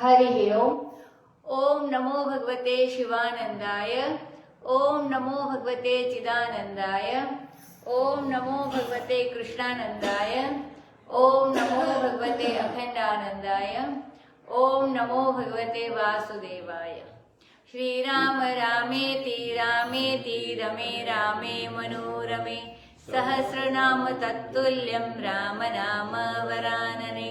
हरि ओम। ओम नमो भगवते शिवानंदाय। ओम नमो भगवते चिदानंदाय। ओम नमो भगवते कृष्णानंदाय। ओम नमो भगवते अखंडानंदाय। ओम नमो भगवते वासुदेवाय। श्री राम रामेति रामेति रमे रामे मनोरमे सहस्रनाम तत्तुल्यं राम नाम वरानने।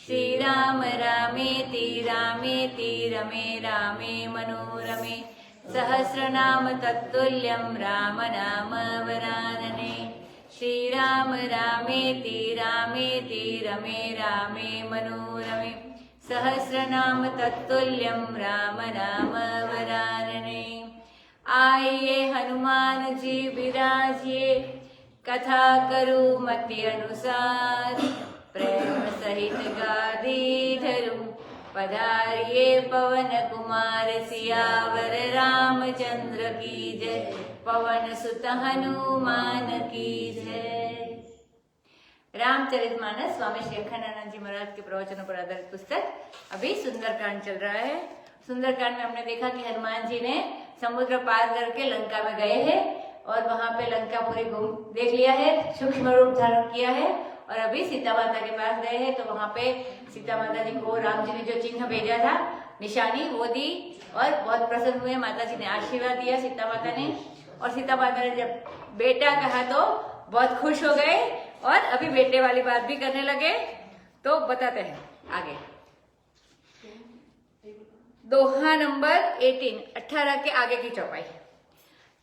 श्रीराम रामेति रामेति रमे रामे मनोरमे सहस्रनाम तत्तुल्यं राम नाम वरानने। श्रीराम रामेति रामेति रमे रामे मनोरमे सहस्रनाम तत्तुल्यं राम नाम वरानने। आइए हनुमान जी विराजिए, कथा करूं मति अनुसार। प्रेम सहित गादी धरूं, पधारिए पवन कुमार। सियावर रामचंद्र की जय, पवन सुत हनुमान की जय। रामचरितमानस स्वामी श्री अखंडानंद जी महाराज के प्रवचनों पर आधारित पुस्तक। अभी सुंदरकांड चल रहा है। सुंदरकांड में हमने देखा कि हनुमान जी ने समुद्र पार करके लंका में गए हैं और वहां पे लंका पूरी घूम देख लिया है, सूक्ष्म रूप धारण किया है और अभी सीता माता के पास गए हैं। तो वहां पे सीता माता जी को राम जी ने जो चिन्ह भेजा था, निशानी, वो दी और बहुत प्रसन्न हुए। माता जी ने आशीर्वाद दिया सीता माता ने, और सीता माता ने जब बेटा कहा तो बहुत खुश हो गए और अभी बेटे वाली बात भी करने लगे। तो बताते हैं आगे। दोहा नंबर 18 के आगे की चौपाई।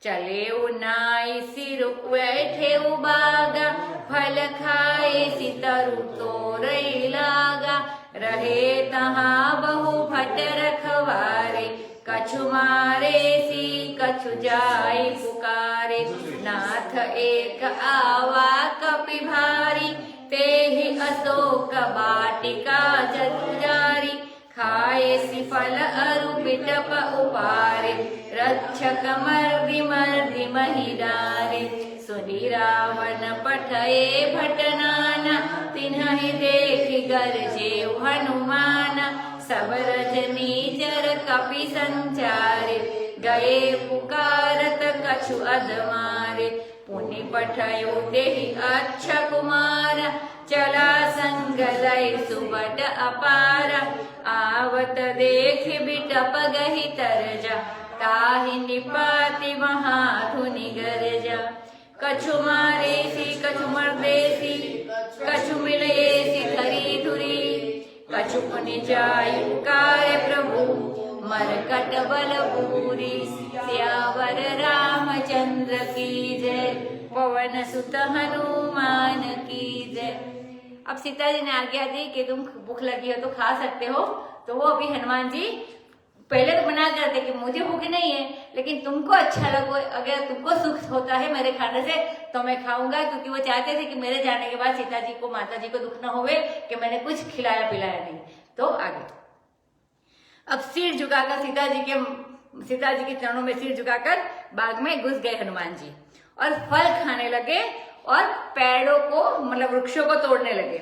चले उनाई सिर बैठे उबागा, फल खाए सितरु तोरई लागा। रहे तहाँ बहु भट रखवारे, कछु मारे सी कछु जाई पुकारे। नाथ एक आवा कपि भारी, तेहि अशोक बाटिका जतुजारी। खाए सी फल अरु बिटप उपारे, रक्षक मर्दि मर्दि महिडारे। सुनि रावण पठये भटनाना, तिन्हि देखि गरजे हनुमाना। सब रजनी जर कपि संचारे, गए पुकारत कछु अधमारे। पुनि पठयो देहि अच्छा कुमार, चला संग लय सुबट अपारा। आवत देख बिटप गहि तरजा, ताहि निपाति महाधुनि गरजा। कछु मारे सी कछु मर्दे सी, कछु मिले सी धरी धुरी। कछु पुनि जाई पुकारे प्रभु, मरकट बल पूरी। सियावर रामचंद्र की जय, पवन सुत हनुमान की जय। अब सीता जी ने आज्ञा दी कि तुम भूख लगी हो तो खा सकते हो। तो वो अभी हनुमान जी पहले तो मना करते कि मुझे भूख नहीं है, लेकिन तुमको अच्छा लगो, अगर तुमको सुख होता है मेरे खाने से तो मैं खाऊंगा। क्योंकि वो चाहते थे कि मेरे जाने के बाद सीता जी को, माता जी को दुख न होवे कि मैंने कुछ खिलाया पिलाया नहीं। तो आगे अब सिर झुकाकर सीता जी के चरणों में सिर झुकाकर बाग में घुस गए हनुमान जी और फल खाने लगे और पेड़ों को, मतलब वृक्षों को तोड़ने लगे।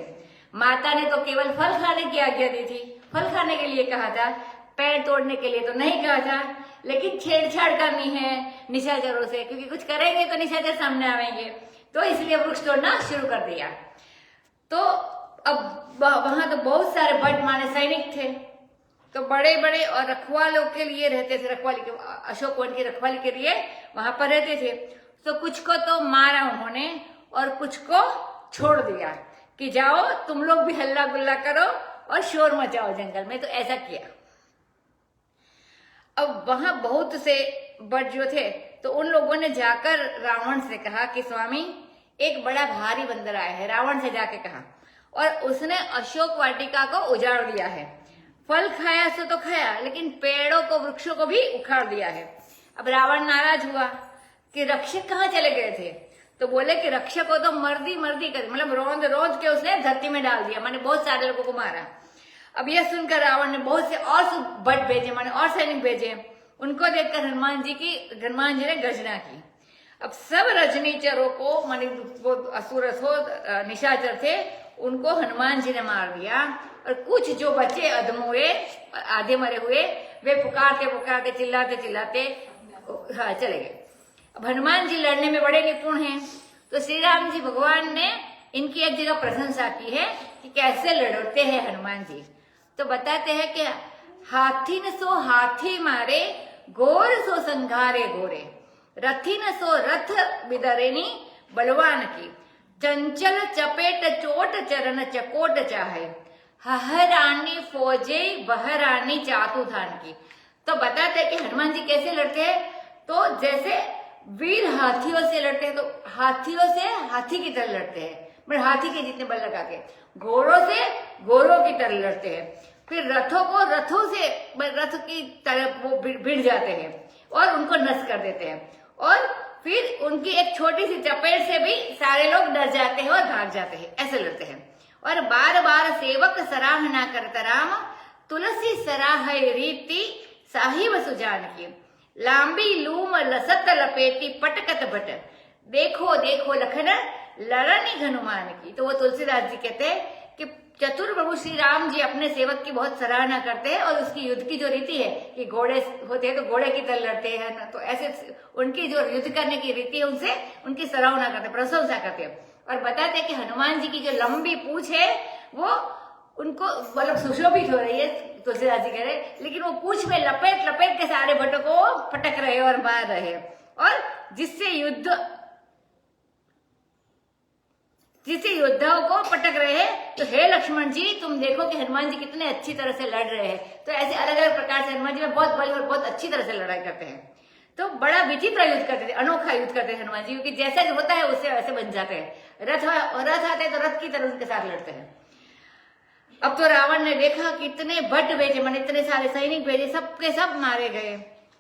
माता ने तो केवल फल खाने की आज्ञा दी थी, फल खाने के लिए कहा था, पेड़ तोड़ने के लिए तो नहीं कहा था। लेकिन छेड़छाड़ करनी है निशाचरों से, क्योंकि कुछ करेंगे तो निशाचर सामने आएंगे, तो इसलिए वृक्ष तोड़ना शुरू कर दिया। तो अब वहां तो बहुत सारे भट माने सैनिक थे, तो बड़े बड़े और रखवालों के लिए रहते थे, रखवाली के, अशोक वन की रखवाली के लिए वहां पर रहते थे। तो कुछ को तो मारा उन्होंने और कुछ को छोड़ दिया कि जाओ तुम लोग भी हल्ला गुल्ला करो और शोर मचाओ जंगल में। तो ऐसा किया। अब वहां बहुत से भट जो थे, तो उन लोगों ने जाकर रावण से कहा कि स्वामी, एक बड़ा भारी बंदर आया है। रावण से जाके कहा, और उसने अशोक वाटिका को उजाड़ दिया है। फल खाया सो तो खाया, लेकिन पेड़ों को, वृक्षों को भी उखाड़ दिया है। अब रावण नाराज हुआ कि रक्षक कहाँ चले गए थे। तो बोले कि रक्षक को तो मर्दी कर, मतलब रोज के उसने धरती में डाल दिया, माने बहुत सारे लोगों को मारा। अब यह सुनकर रावण ने बहुत से और भट भेजे, माने और सैनिक भेजे। उनको देखकर हनुमान जी ने गर्जना की। अब सब रजनीचरों को, माने वो असुर निशाचर थे, उनको हनुमान जी ने मार दिया, और कुछ जो बचे अधमोए आधे मरे हुए वे पुकारते पुकारते चिल्लाते चिल्लाते हाँ चले गए। अब हनुमान जी लड़ने में बड़े निपुण हैं, तो श्री राम जी भगवान ने इनकी एक जगह प्रशंसा की है कि कैसे लड़ते हैं हनुमान जी। तो बताते हैं कि हाथी न सो हाथी मारे, घोर सो संघारे घोरे, रथी न सो रथ बिदरेनी बलवान की, चंचल चपेट चोट चरण चकोट चाहे, हहरानी फौजे बहरानी चातु धान की। तो बताते हैं कि हनुमान जी कैसे लड़ते हैं, तो जैसे वीर हाथियों से लड़ते हैं, तो हाथियों से हाथी की तरह लड़ते हैं, मतलब हाथी के जितने बल लगा के, घोड़ों से घोड़ों की तरह लड़ते हैं, फिर रथों को रथों से रथ की तरह वो भिड़ जाते हैं और उनको नष्ट कर देते हैं, और फिर उनकी एक छोटी सी चपेट से भी सारे लोग डर जाते हैं और भाग जाते हैं, ऐसे लड़ते हैं। और बार बार सेवक सराहना करता राम, तुलसी सराह रीति साहिब सुजान की, लांबी लूम लसत लपेटी पटकत भट, देखो देखो लखन लड़नी हनुमान की। तो वो तुलसीदास जी कहते हैं कि चतुर प्रभु श्री राम जी अपने सेवक की बहुत सराहना करते हैं, और उसकी युद्ध की जो रीति है कि घोड़े होते हैं तो घोड़े की तरह लड़ते हैं, तो ऐसे उनकी जो युद्ध करने की रीति है उनसे उनकी सराहना करते हैं, प्रशंसा करते हैं। और बताते हैं कि हनुमान जी की जो लंबी पूंछ है वो उनको मतलब सुशोभित हो रही है, तुलसीदास जी कह रहे हैं, लेकिन वो पूंछ में लपेट लपेट के सारे भट्टों को पटक रहे और मार रहे हैं, और जिससे योद्धाओं को पटक रहे हैं। तो हे लक्ष्मण जी, तुम देखो कि हनुमान जी कितने अच्छी तरह से लड़ रहे हैं। तो ऐसे अलग अलग प्रकार से हनुमान जी में बहुत बल और बहुत अच्छी तरह से लड़ाई करते हैं। तो बड़ा विचित्र युद्ध करते थे, अनोखा युद्ध करते थे हनुमान जी, क्योंकि जैसा जो होता है उससे वैसे बन जाते हैं। रथ आते हैं तो रथ की तरह उनके साथ लड़ते हैं। अब तो रावण ने देखा कि इतने भट्ट भेजे, मैंने इतने सारे सैनिक भेजे, सबके सब मारे गए।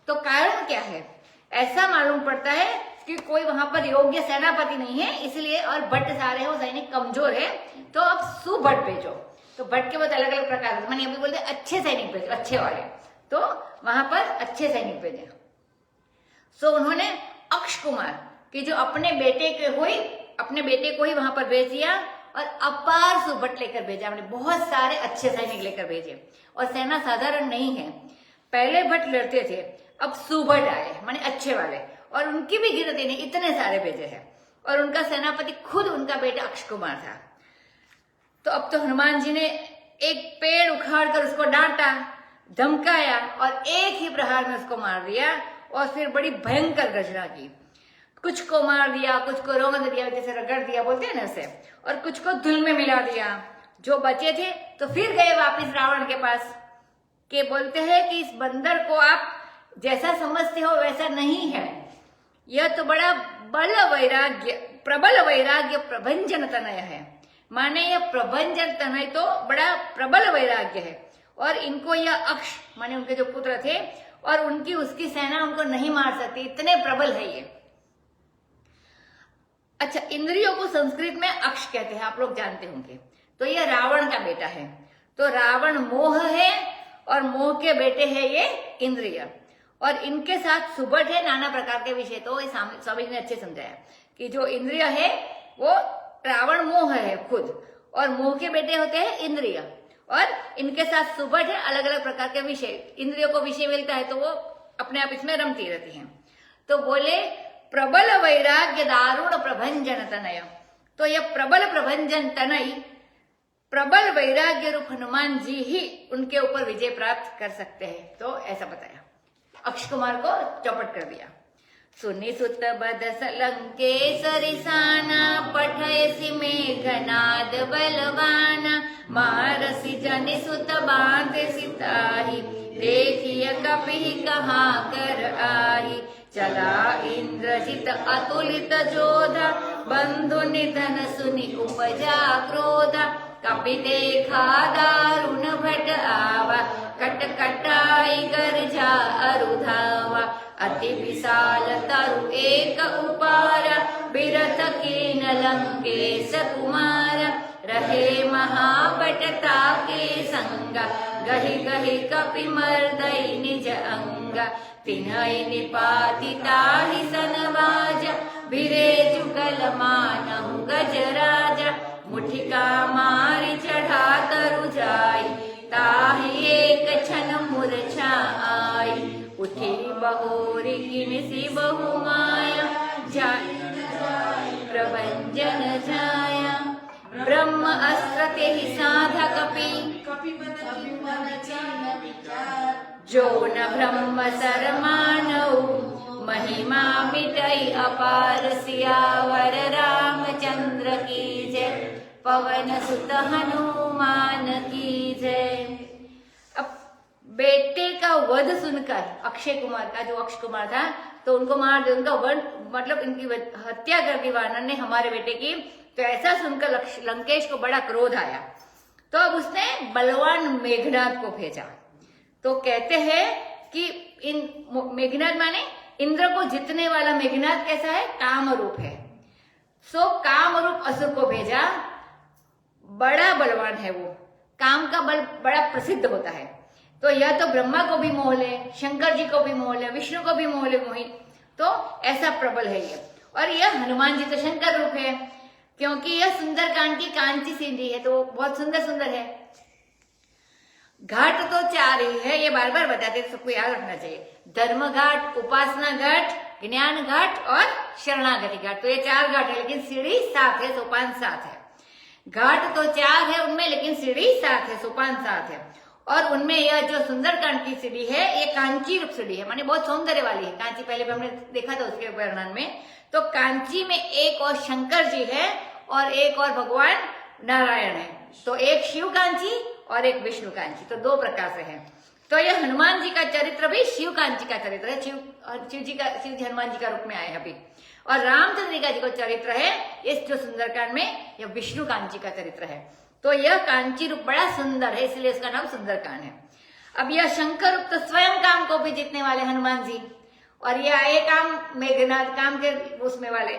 तो कारण क्या है? ऐसा मालूम पड़ता है कि कोई वहां पर योग्य सेनापति नहीं है, इसलिए, और भट्ट सारे हैं वो सैनिक कमजोर है, तो अब सुभट्ट भेजो। तो भट्ट के बहुत अलग अलग प्रकार, मैंने अभी बोलते अच्छे सैनिक भेजो, अच्छे वाले। तो वहां पर अच्छे सैनिक भेजे। सो उन्होंने अक्ष कुमार की जो अपने बेटे को ही वहां पर भेज दिया, और अपार सुभट लेकर भेजा, हमने बहुत सारे अच्छे सैनिक लेकर भेजे। और सेना साधारण नहीं है, पहले भट्ट लड़ते थे, अब सुभट आए माने अच्छे वाले, और उनकी भी गिनती नहीं, इतने सारे भेजे हैं। और उनका सेनापति खुद उनका बेटा अक्ष कुमार था। तो अब तो हनुमान जी ने एक पेड़ उखाड़ कर उसको डांटा, धमकाया, और एक ही प्रहार में उसको मार दिया, और फिर बड़ी भयंकर गर्जना की। कुछ को मार दिया, कुछ को रोंद दिया, जैसे रगड़ दिया बोलते हैं ना उसे, और कुछ को धूल में मिला दिया। जो बचे थे तो फिर गए वापिस रावण के पास, के बोलते हैं कि इस बंदर को आप जैसा समझते हो वैसा नहीं है, यह तो बड़ा प्रबल वैराग्य प्रभंजन तनय है। माने यह प्रभंजन तनय तो बड़ा प्रबल वैराग्य है, और इनको यह अक्ष माने उनके जो पुत्र थे और उनकी उसकी सेना उनको नहीं मार सकती, इतने प्रबल है ये। अच्छा, इंद्रियों को संस्कृत में अक्ष कहते हैं, आप लोग जानते होंगे। तो यह रावण का बेटा है। तो रावण मोह है, और मोह के बेटे हैं ये इंद्रिय, और इनके साथ सुभट है, नाना प्रकार के विषय। तो स्वामी ने अच्छे समझाया कि जो इंद्रिय है वो रावण मोह है खुद, और मोह के बेटे होते हैं इंद्रिय, और इनके साथ सुभट है, अलग अलग प्रकार के विषय। इंद्रियों को विषय मिलता है तो वो अपने आप इसमें रमती रहती हैं। तो बोले प्रबल वैराग्य दारुण प्रभंजन तनय। तो यह प्रबल प्रभंजन तनय, प्रबल वैराग्य रूप हनुमान जी ही उनके ऊपर विजय प्राप्त कर सकते हैं। तो ऐसा बताया, अक्ष कुमार को चौपट कर दिया। सुनि सुत बद लंकेसरि साना, पठयसि मेघनाद बलवाना, मारसि जनि सुत बांधसि ताहि, देखिय कपिहि कहाँ कर आहि, चला इंद्रजित अतुलित जोधा, बंधु निधन सुनि उपजा क्रोधा, कपि देखा दारुण भट आवा, कट कटाई गर्जा अरुधावा, अति विशाल तरु एक उपारा, बिरथ कीन लंकेश कुमारा, रहे महाबटता के संगा, गहि गहि कपि मर्दई निज अंगा, तिन्है निपाति ताहि सनवाजा, भिरे जुगल मानहु गजराजा, मुठिका मा ब्रह्म अस्त्र ते ही साधकपि जो न ब्रह्म सरमानौ महिमा मिटई अपार सियावर रामचंद्र की जय पवन सुत हनुमान की जय। अब बेटे का वध सुनकर अक्षय कुमार का, जो अक्षय कुमार था, तो उनको मार दे, उनका वध मतलब इनकी हत्या कर दी वानर ने हमारे बेटे की। तो ऐसा सुनकर लंकेश को बड़ा क्रोध आया। तो अब उसने बलवान मेघनाद को भेजा। तो कहते हैं कि इन मेघनाद माने इंद्र को जीतने वाला मेघनाद कैसा है, कामरूप है। सो कामरूप असुर को भेजा, बड़ा बलवान है वो, काम का बल बड़ा प्रसिद्ध होता है। तो यह तो ब्रह्मा को भी मोह ले, शंकर जी को भी मोह ले, विष्णु को भी मोह ले मोही, तो ऐसा प्रबल है ये। और यह हनुमान जी तो शंकर रूप है, क्योंकि यह सुंदरकांड की कांची सीधी है, तो बहुत सुंदर सुंदर है। घाट तो 4 ही है, ये बार बार बताते, सबको याद रखना चाहिए। धर्म घाट, उपासना घाट, ज्ञान घाट और शरणागति घाट। तो ये 4 घाट है, लेकिन सीढ़ी 7 है, सोपान 7 है। घाट तो 4 है उनमें, लेकिन सीढ़ी 7 है, सोपान 7 है। और उनमें यह जो सुंदरकांड की सीढ़ी है, ये कांची रूप सीढ़ी है, माने बहुत सौंदर्य वाली है। कांची पहले भी हमने देखा था उसके वर्णन में। तो कांची में एक और शंकर जी है और एक और भगवान नारायण है। तो एक शिव कांची और एक विष्णु कांची, तो 2 प्रकार से है। तो यह हनुमान जी का चरित्र भी शिव कांची का चरित्र है। शिव जी हनुमान जी का रूप में आए हैं अभी। और रामचंद्र जी का चरित्र है इस जो सुंदरकांड में, यह विष्णु कांची का चरित्र है। तो यह कांची रूप बड़ा सुंदर है, इसलिए इसका नाम सुंदरकांड है। अब यह शंकर रूप तो स्वयं काम को भी जीतने वाले हनुमान जी, और यह आए काम मेघनाद, काम के उसमें वाले,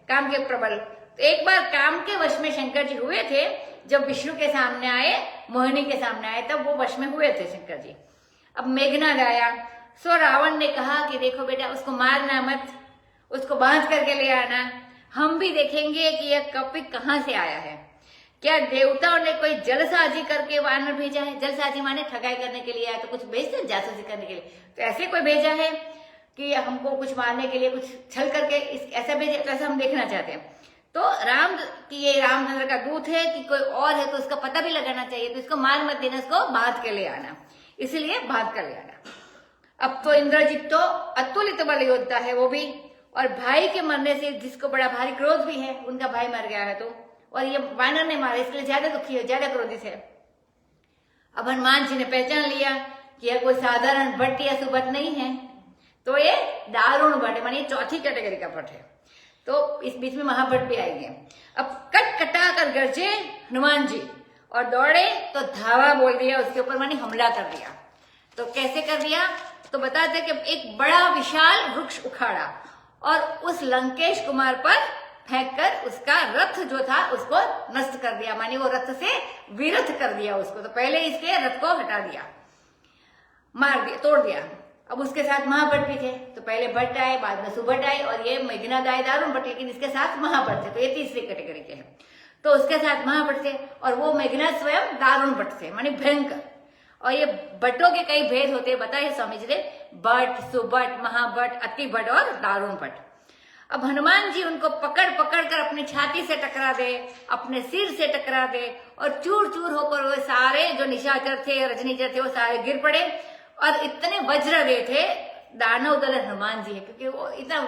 काम के प्रबल। तो एक बार काम के वश में शंकर जी हुए थे, जब विष्णु के सामने आए, मोहिनी के सामने आए, तब वो वश में हुए थे शंकर जी। अब मेघनाद आया, सो रावण ने कहा कि देखो बेटा, उसको मारना मत, उसको बांध करके ले आना, हम भी देखेंगे कि यह कपि कहाँ से आया है। क्या देवताओं ने कोई जलसाजी करके वानर भेजा है? जलसाजी माने ठगाई करने के लिए आया, तो कुछ भेजते जासूसी करने के लिए, तो ऐसे कोई भेजा है कि हमको कुछ मारने के लिए कुछ छल करके ऐसा भेजा? तो ऐसा हम देखना चाहते हैं। तो राम कि ये रामचंद्र का दूत है कि कोई और है, तो उसका पता भी लगाना चाहिए। तो इसको मार मत देना, इसको बांध के ले आना, इसलिए बांध कर ले आना। अब तो इंद्रजीत तो अतुलित बल योद्धा है वो भी, और भाई के मरने से जिसको बड़ा भारी क्रोध भी है, उनका भाई मर गया है तो, और ये वानर ने मारा, इसलिए ज्यादा दुखी है, ज्यादा क्रोधित है। अब हनुमान जी ने पहचान लिया कि यह कोई साधारण भट्ट या सुभट नहीं है, तो ये दारुण भट्ट है, मानी 4थी कैटेगरी का भट्ट है। तो इस बीच में महाभट्ट भी आएंगे। अब कट कटा कर गरजे हनुमान जी और दौड़े, तो धावा बोल दिया उसके ऊपर, मानी हमला कर दिया। तो कैसे कर दिया? तो बताते कि एक बड़ा विशाल वृक्ष उखाड़ा और उस लंकेश कुमार पर फेंककर उसका रथ जो था उसको नष्ट कर दिया, मानी वो रथ से विरथ कर दिया उसको। तो पहले इसके रथ को हटा दिया, मार दिया, तोड़ दिया। अब उसके साथ महाभट्ट भी थे, तो पहले भट्ट आए, बाद में सुभट आए, और ये मेघनाद आए दारुण भट्ट, लेकिन इसके साथ महाभट्ट थे, तो ये 3री कैटेगरी के हैं। तो उसके साथ महाभट्ट थे, और वो मेघनाद स्वयं दारुण भट्ट थे, मानी भयंकर। और ये भट्टों के कई भेद होते हैं, बताइए स्वामी जी ने, भट्ट, सुभट, महाभट्ट, अति भट्ट और दारुण भट्ट। अब हनुमान जी उनको पकड़ पकड़ कर अपनी छाती से टकरा दे, अपने सिर से टकरा दे, और चूर चूर होकर वो सारे जो निशाचर थे, रजनीचर थे, वो सारे गिर पड़े। और इतने वज्र दे थे, दानव दल हनुमान जी है, क्योंकि वो इतना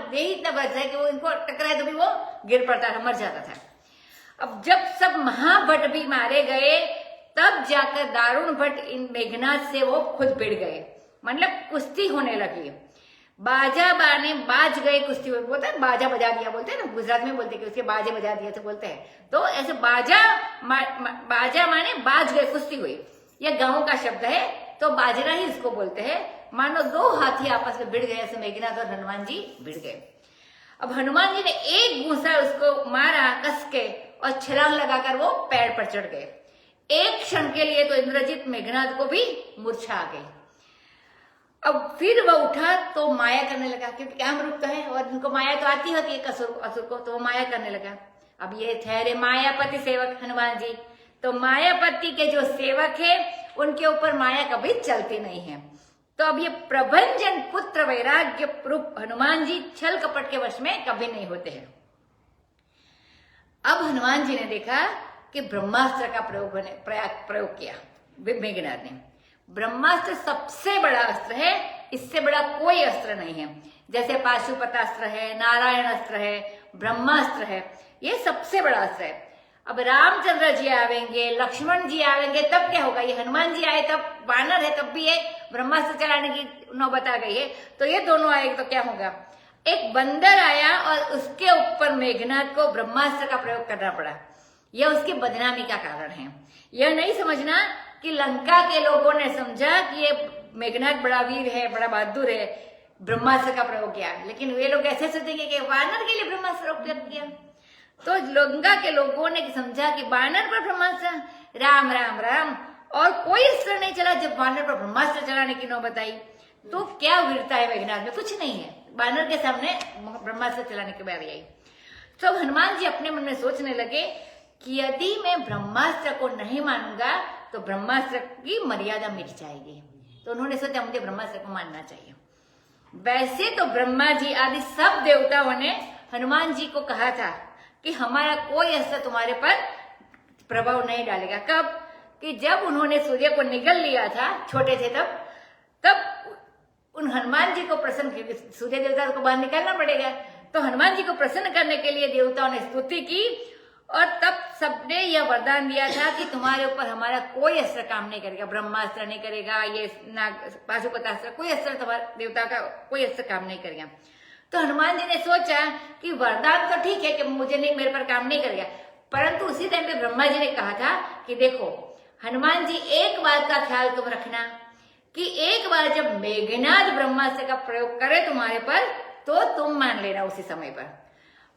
वज्र है कि वो इनको टकराए तो भी वो गिर पड़ता था, मर जाता था। अब जब सब महाभट्ट भी मारे गए, तब जाकर दारुण भट्ट इन मेघनाद से वो खुद भिड़ गए, मतलब कुश्ती होने लगी। बाजा बाने बाज गए, कुश्ती बोलते हैं, बाजा बजा दिया बोलते हैं ना, गुजरात में बोलते हैं कि उसके बाजे बजा दिया तो बोलते हैं। तो ऐसे बाजा माने बाज गए, कुश्ती हुई। यह गांव का शब्द है, तो बाजना ही इसको बोलते हैं। मानो 2 हाथी आपस में भिड़ गए, ऐसे मेघनाद और हनुमान जी भिड़ गए। अब हनुमान जी ने एक घूंसा उसको मारा कस के, और छलांग लगाकर वो पैर पर चढ़ गए। एक क्षण के लिए तो इंद्रजीत मेघनाद को भी मूर्छा आ गई। अब फिर वह उठा तो माया करने लगा, क्योंकि काम रूप तो है और उनको माया तो आती होती है असुर को, तो वो माया करने लगा। अब ये ठहरे मायापति सेवक हनुमान जी, तो मायापति के जो सेवक है उनके ऊपर माया कभी चलती नहीं है। तो अब ये प्रभंजन पुत्र वैराग्य रूप हनुमान जी छल कपट के वश में कभी नहीं होते हैं। अब हनुमान जी ने देखा कि ब्रह्मास्त्र का प्रयोग किया मेघनाद ने। ब्रह्मास्त्र सबसे बड़ा अस्त्र है, इससे बड़ा कोई अस्त्र नहीं है। जैसे पाशुपतास्त्र है, नारायण अस्त्र है, ब्रह्मास्त्र है, ये सबसे बड़ा अस्त्र है। अब रामचंद्र जी आवेंगे, लक्ष्मण जी आवेंगे, तब क्या होगा? ये हनुमान जी आए तब, वानर है तब भी ये ब्रह्मास्त्र चलाने की नौबत आ गई है, तो ये दोनों आएंगे तो क्या होगा? एक बंदर आया और उसके ऊपर मेघनाद को ब्रह्मास्त्र का प्रयोग करना पड़ा, यह उसकी बदनामी का कारण है। यह नहीं समझना कि लंका के लोगों ने समझा कि ये मेघनाद बड़ा वीर है, बड़ा बहादुर है, ब्रह्मास्त्र का प्रयोग किया, लेकिन वे लोग ऐसे सोचेंगे कि वानर के लिए ब्रह्मास्त्र प्रयोग किया। तो लंका के लोगों ने समझा कि वानर पर ब्रह्मास्त्र, राम राम राम, और कोई अस्त्र नहीं चला जब वानर पर ब्रह्मास्त्र चलाने की नौबत आई। तो क्या वीरता है मेघनाद में? कुछ नहीं है, वानर के सामने ब्रह्मास्त्र चलाने की बारी आई। तो हनुमान जी अपने मन में सोचने लगे कि यदि मैं ब्रह्मास्त्र को नहीं मानूंगा तो ब्रह्मास्त्र की मर्यादा मिट जाएगी। तो उन्होंने सोचा मुझे ब्रह्मास्त्र को मानना चाहिए। वैसे तो ब्रह्मा जी आदि सब देवताओं ने हनुमान जी को कहा था कि हमारा कोई अस्त्र तुम्हारे पर प्रभाव नहीं डालेगा। कब? कि जब उन्होंने सूर्य को निगल लिया था, छोटे थे तब उन हनुमान जी को प्रसन्न किया। सूर्य देवता को बाहर निकालना पड़ेगा, तो हनुमान जी को प्रसन्न करने के लिए देवताओं ने स्तुति की, और तब सबने यह वरदान दिया था कि तुम्हारे ऊपर हमारा कोई अस्त्र काम नहीं करेगा, ब्रह्मास्त्र नहीं करेगा, ये पाशुपतास्त्र, कोई अस्त्र तुम्हारे देवता का कोई अस्त्र काम नहीं करेगा। तो हनुमान जी ने सोचा कि वरदान तो ठीक है कि मुझे नहीं, मेरे पर काम नहीं करेगा, परंतु उसी टाइम पे ब्रह्मा जी ने कहा था कि देखो हनुमान जी, एक बात का ख्याल तुम रखना कि एक बार जब मेघनाद ब्रह्मास्त्र का प्रयोग करे तुम्हारे पर, तो तुम मान लेना। उसी समय पर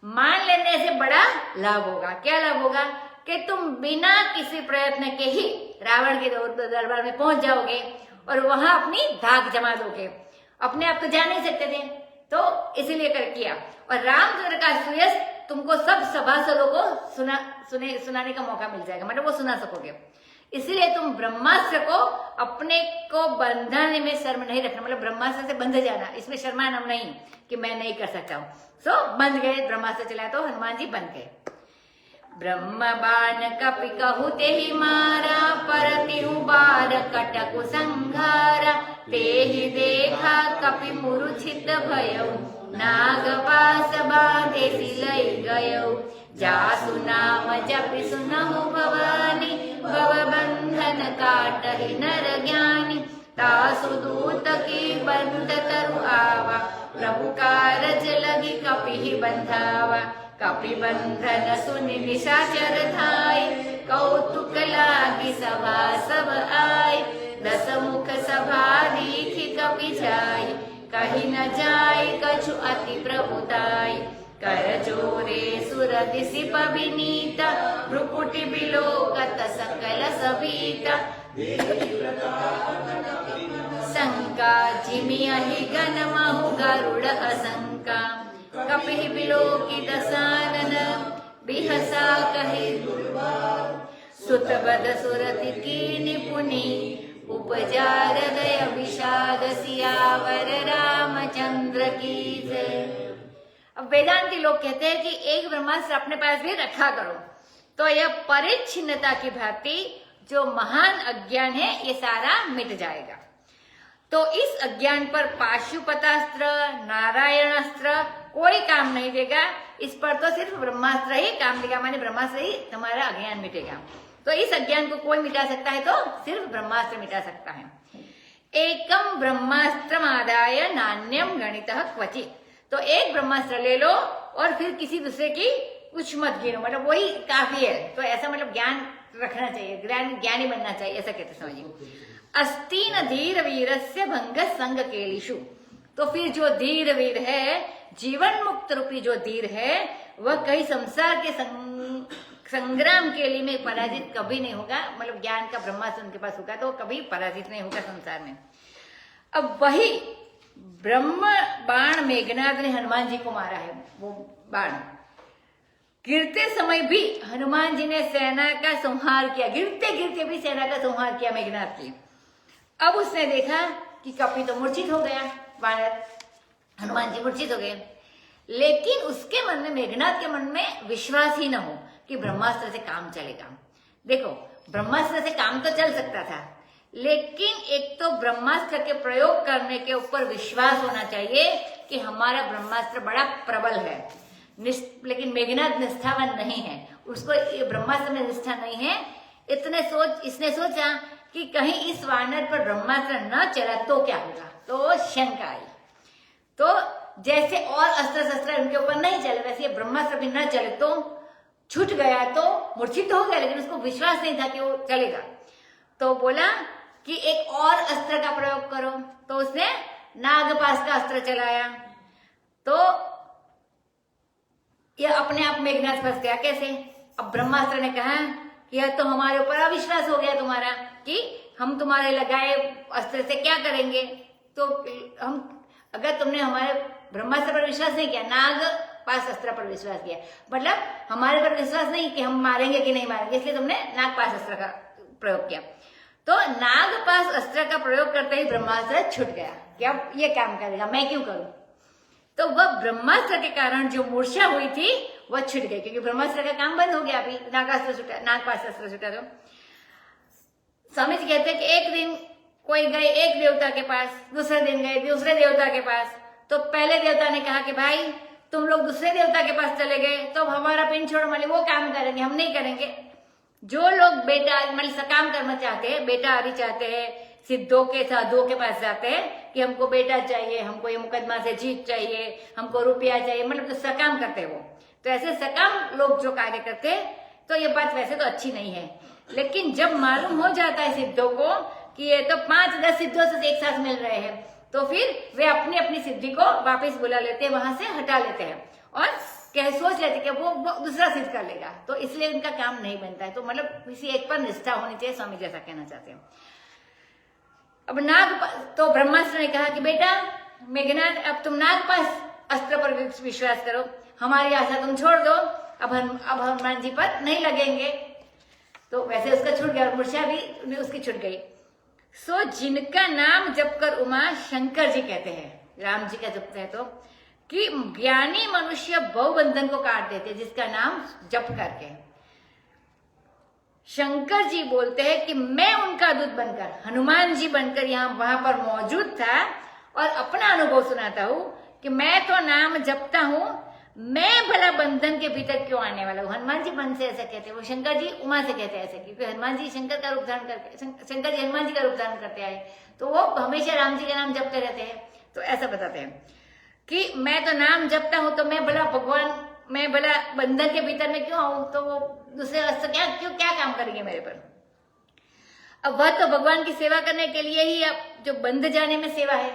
मान लेने से बड़ा लाभ होगा। क्या लाभ होगा? कि तुम बिना किसी प्रयत्न के ही रावण के दरबार में पहुंच जाओगे और वहां अपनी धाक जमा दोगे। अपने आप तो जा नहीं सकते थे, तो इसीलिए कर किया। और रामचंद्र का सुयश तुमको सब सभासदों को सुनाने का मौका मिल जाएगा, मतलब वो सुना सकोगे। इसलिए तुम ब्रह्मास्त्र को अपने को बंधने में शर्म नहीं रखना, मतलब ब्रह्मास्त्र से बंध जाना, इसमें शर्माना नहीं कि मैं नहीं कर सकता हूँ। सो बंध गए, ब्रह्मास्त्र चलाया तो हनुमान जी बंध गए। ब्रह्म बाण कपि कहु तेहि मारा, परतिहु बार कटकु संघारा। तेहि देखा कपि मूर्छित भयउ, नागपाश बांधे सिलई गयउ। जासु नाम जपि सुनहु भवानी, भवबंधन काटहि नर ज्ञानी। तासु दूत की बंध तरु आवा, प्रभु कारज लगी कपि बंधावा। कपि बंधन सुनि निशाचर धाय, कौतुक लागी सभा सब आय। दस मुख सभा दीखि कपि जाय, कहि न जाय कछु अति प्रभुताय। कर जोरे सुरति सिप विनीता, भ्रुकुटि बिलोकत सकल सबीता। शंका जिमियहि गण महु गरुड़ असंका, कपिहि बिलोकित सानन बिहसा कहि दुर्वार। सुत बद सुरति कीनि पुनि, उपजा हृदय विषाद सियावर रामचंद्र की जय। अब वेदांती लोग कहते हैं कि एक ब्रह्मास्त्र अपने पास भी रखा करो, तो यह परिच्छिन्नता की भांति जो महान अज्ञान है ये सारा मिट जाएगा। तो इस अज्ञान पर पाशुपतास्त्र, नारायणास्त्र कोई काम नहीं देगा। इस पर तो सिर्फ ब्रह्मास्त्र ही काम देगा, माने ब्रह्मास्त्र ही तुम्हारा अज्ञान मिटेगा। तो इस अज्ञान को कोई मिटा सकता है तो सिर्फ ब्रह्मास्त्र मिटा सकता है। एकम ब्रह्मास्त्र आदाय नान्यम गणितः क्वचित। तो एक ब्रह्मास्त्र ले लो और फिर किसी दूसरे की कुछ मत गिनो, मतलब वही काफी है। तो ऐसा मतलब ज्ञान रखना चाहिए, ज्ञानी बनना चाहिए, ऐसा कहते समझिए। अस्तीन धीर वीरस्य भंग संग केलिशु। तो फिर जो धीर वीर है, जीवन मुक्त रूपी जो धीर है, वह कहीं संसार के संग्राम के लिए में पराजित कभी नहीं होगा। मतलब ज्ञान का ब्रह्मास्त्र उनके पास होगा तो कभी पराजित नहीं होगा संसार में। अब वही ब्रह्म बाण मेघनाद ने हनुमान जी को मारा है। वो बाण गिरते समय भी हनुमान जी ने सेना का संहार किया, गिरते गिरते भी सेना का संहार किया मेघनाद की। अब उसने देखा कि कपि तो मूर्छित हो गया, वानर हनुमान जी मूर्छित हो गए, लेकिन उसके मन में, मेघनाद के मन में विश्वास ही न हो कि ब्रह्मास्त्र से काम चलेगा। देखो, ब्रह्मास्त्र से काम तो चल सकता था, लेकिन एक तो ब्रह्मास्त्र के प्रयोग करने के ऊपर विश्वास होना चाहिए कि हमारा ब्रह्मास्त्र बड़ा प्रबल है। लेकिन मेघनाद निष्ठावान नहीं है, उसको ब्रह्मास्त्र में निष्ठा नहीं है। इसने सोचा कि कहीं इस वानर पर ब्रह्मास्त्र न चला तो क्या होगा, तो शंका आई। तो जैसे और अस्त्र शस्त्र उनके ऊपर नहीं चले, वैसे ये ब्रह्मास्त्र भी न चले तो छूट गया तो मूर्छित हो गया, लेकिन उसको विश्वास नहीं था कि वो चलेगा। तो बोला कि एक और अस्त्र का प्रयोग करो। तो उसने नागपाश का अस्त्र चलाया, तो यह अपने आप मेघनाद फंस गया। कैसे? अब ब्रह्मास्त्र ने कहा कि यह तो हमारे ऊपर अविश्वास हो गया तुम्हारा, कि हम तुम्हारे लगाए अस्त्र से क्या करेंगे। तो हम, अगर तुमने हमारे ब्रह्मास्त्र पर विश्वास नहीं किया, नाग पास अस्त्र पर विश्वास किया, मतलब हमारे पर विश्वास नहीं कि हम मारेंगे कि नहीं मारेंगे, इसलिए तुमने नागपाश अस्त्र का प्रयोग किया। तो नागपाश अस्त्र का प्रयोग करते ही ब्रह्मास्त्र छूट गया कि अब ये काम करेगा, मैं क्यों करूं। तो वह ब्रह्मास्त्र के कारण जो मूर्छा हुई थी वह छूट गई, क्योंकि ब्रह्मास्त्र का काम बंद हो गया। अभी नागास्त्र छूटा, नागपाश अस्त्र छूटा। तो स्वामी जी कहते हैं कि एक दिन कोई गए एक देवता के पास, दूसरे दिन गए दूसरे देवता के पास। तो पहले देवता ने कहा कि भाई तुम लोग दूसरे देवता के पास चले गए तो हमारा पिंड छोड़ वाले वो काम करेंगे, हम नहीं करेंगे। जो लोग बेटा मतलब सकाम करना चाहते हैं, बेटा आदि चाहते हैं, सिद्धों के साधुओं के पास जाते हैं कि हमको बेटा चाहिए, हमको ये मुकदमा से जीत चाहिए, हमको रुपया चाहिए, मतलब तो सकाम करते हैं वो। तो ऐसे सकाम लोग जो कार्य करते हैं, तो ये बात वैसे तो अच्छी नहीं है। लेकिन जब मालूम हो जाता है सिद्धों को कि ये तो 5-10 सिद्धों से एक साथ मिल रहे हैं, तो फिर वे अपनी अपनी सिद्धि को वापस बुला लेते हैं, वहां से हटा लेते हैं और सोच लेते कि वो दूसरा सिद्ध कर लेगा। तो इसलिए उनका काम नहीं बनता है। तो मतलब किसी एक पर निष्ठा होनी चाहिए, स्वामी जैसा कहना चाहते हैं। अब तो ब्रह्मास्त्र ने कहा कि बेटा मेघनाद, अब तुम नागपाश अस्त्र पर विश्वास करो, हमारी आशा तुम छोड़ दो, अब हनुमान जी पर नहीं लगेंगे। तो वैसे उसका छूट गया और मूर्छा भी उसकी छूट गई। सो जिनका नाम जप कर उमा, शंकर जी कहते हैं, राम जी का जपते हैं, तो कि ज्ञानी मनुष्य बहुबंधन को काट देते, जिसका नाम जप करके। शंकर जी बोलते हैं कि मैं उनका दूत बनकर, हनुमान जी बनकर यहाँ वहां पर मौजूद था और अपना अनुभव सुनाता हूं कि मैं तो नाम जपता हूं, मैं भला बंधन के भीतर क्यों आने वाला हूं। हनुमान जी मन से ऐसा कहते हैं, वो शंकर जी उमा से कहते हैं ऐसे, क्योंकि हनुमान जी शंकर का रूप धारण करके, शंकर जी हनुमान जी का रूप धारण करते आए, तो वो हमेशा राम जी का नाम जपते रहते हैं। तो ऐसा बताते हैं कि मैं तो नाम जपता हूं, तो मैं भला भगवान, मैं भला बंधन के भीतर में क्यों आऊं, तो वो दूसरे अस्त्र क्या काम करेंगे मेरे पर। अब वह तो भगवान की सेवा करने के लिए ही, अब जो बंध जाने में सेवा है,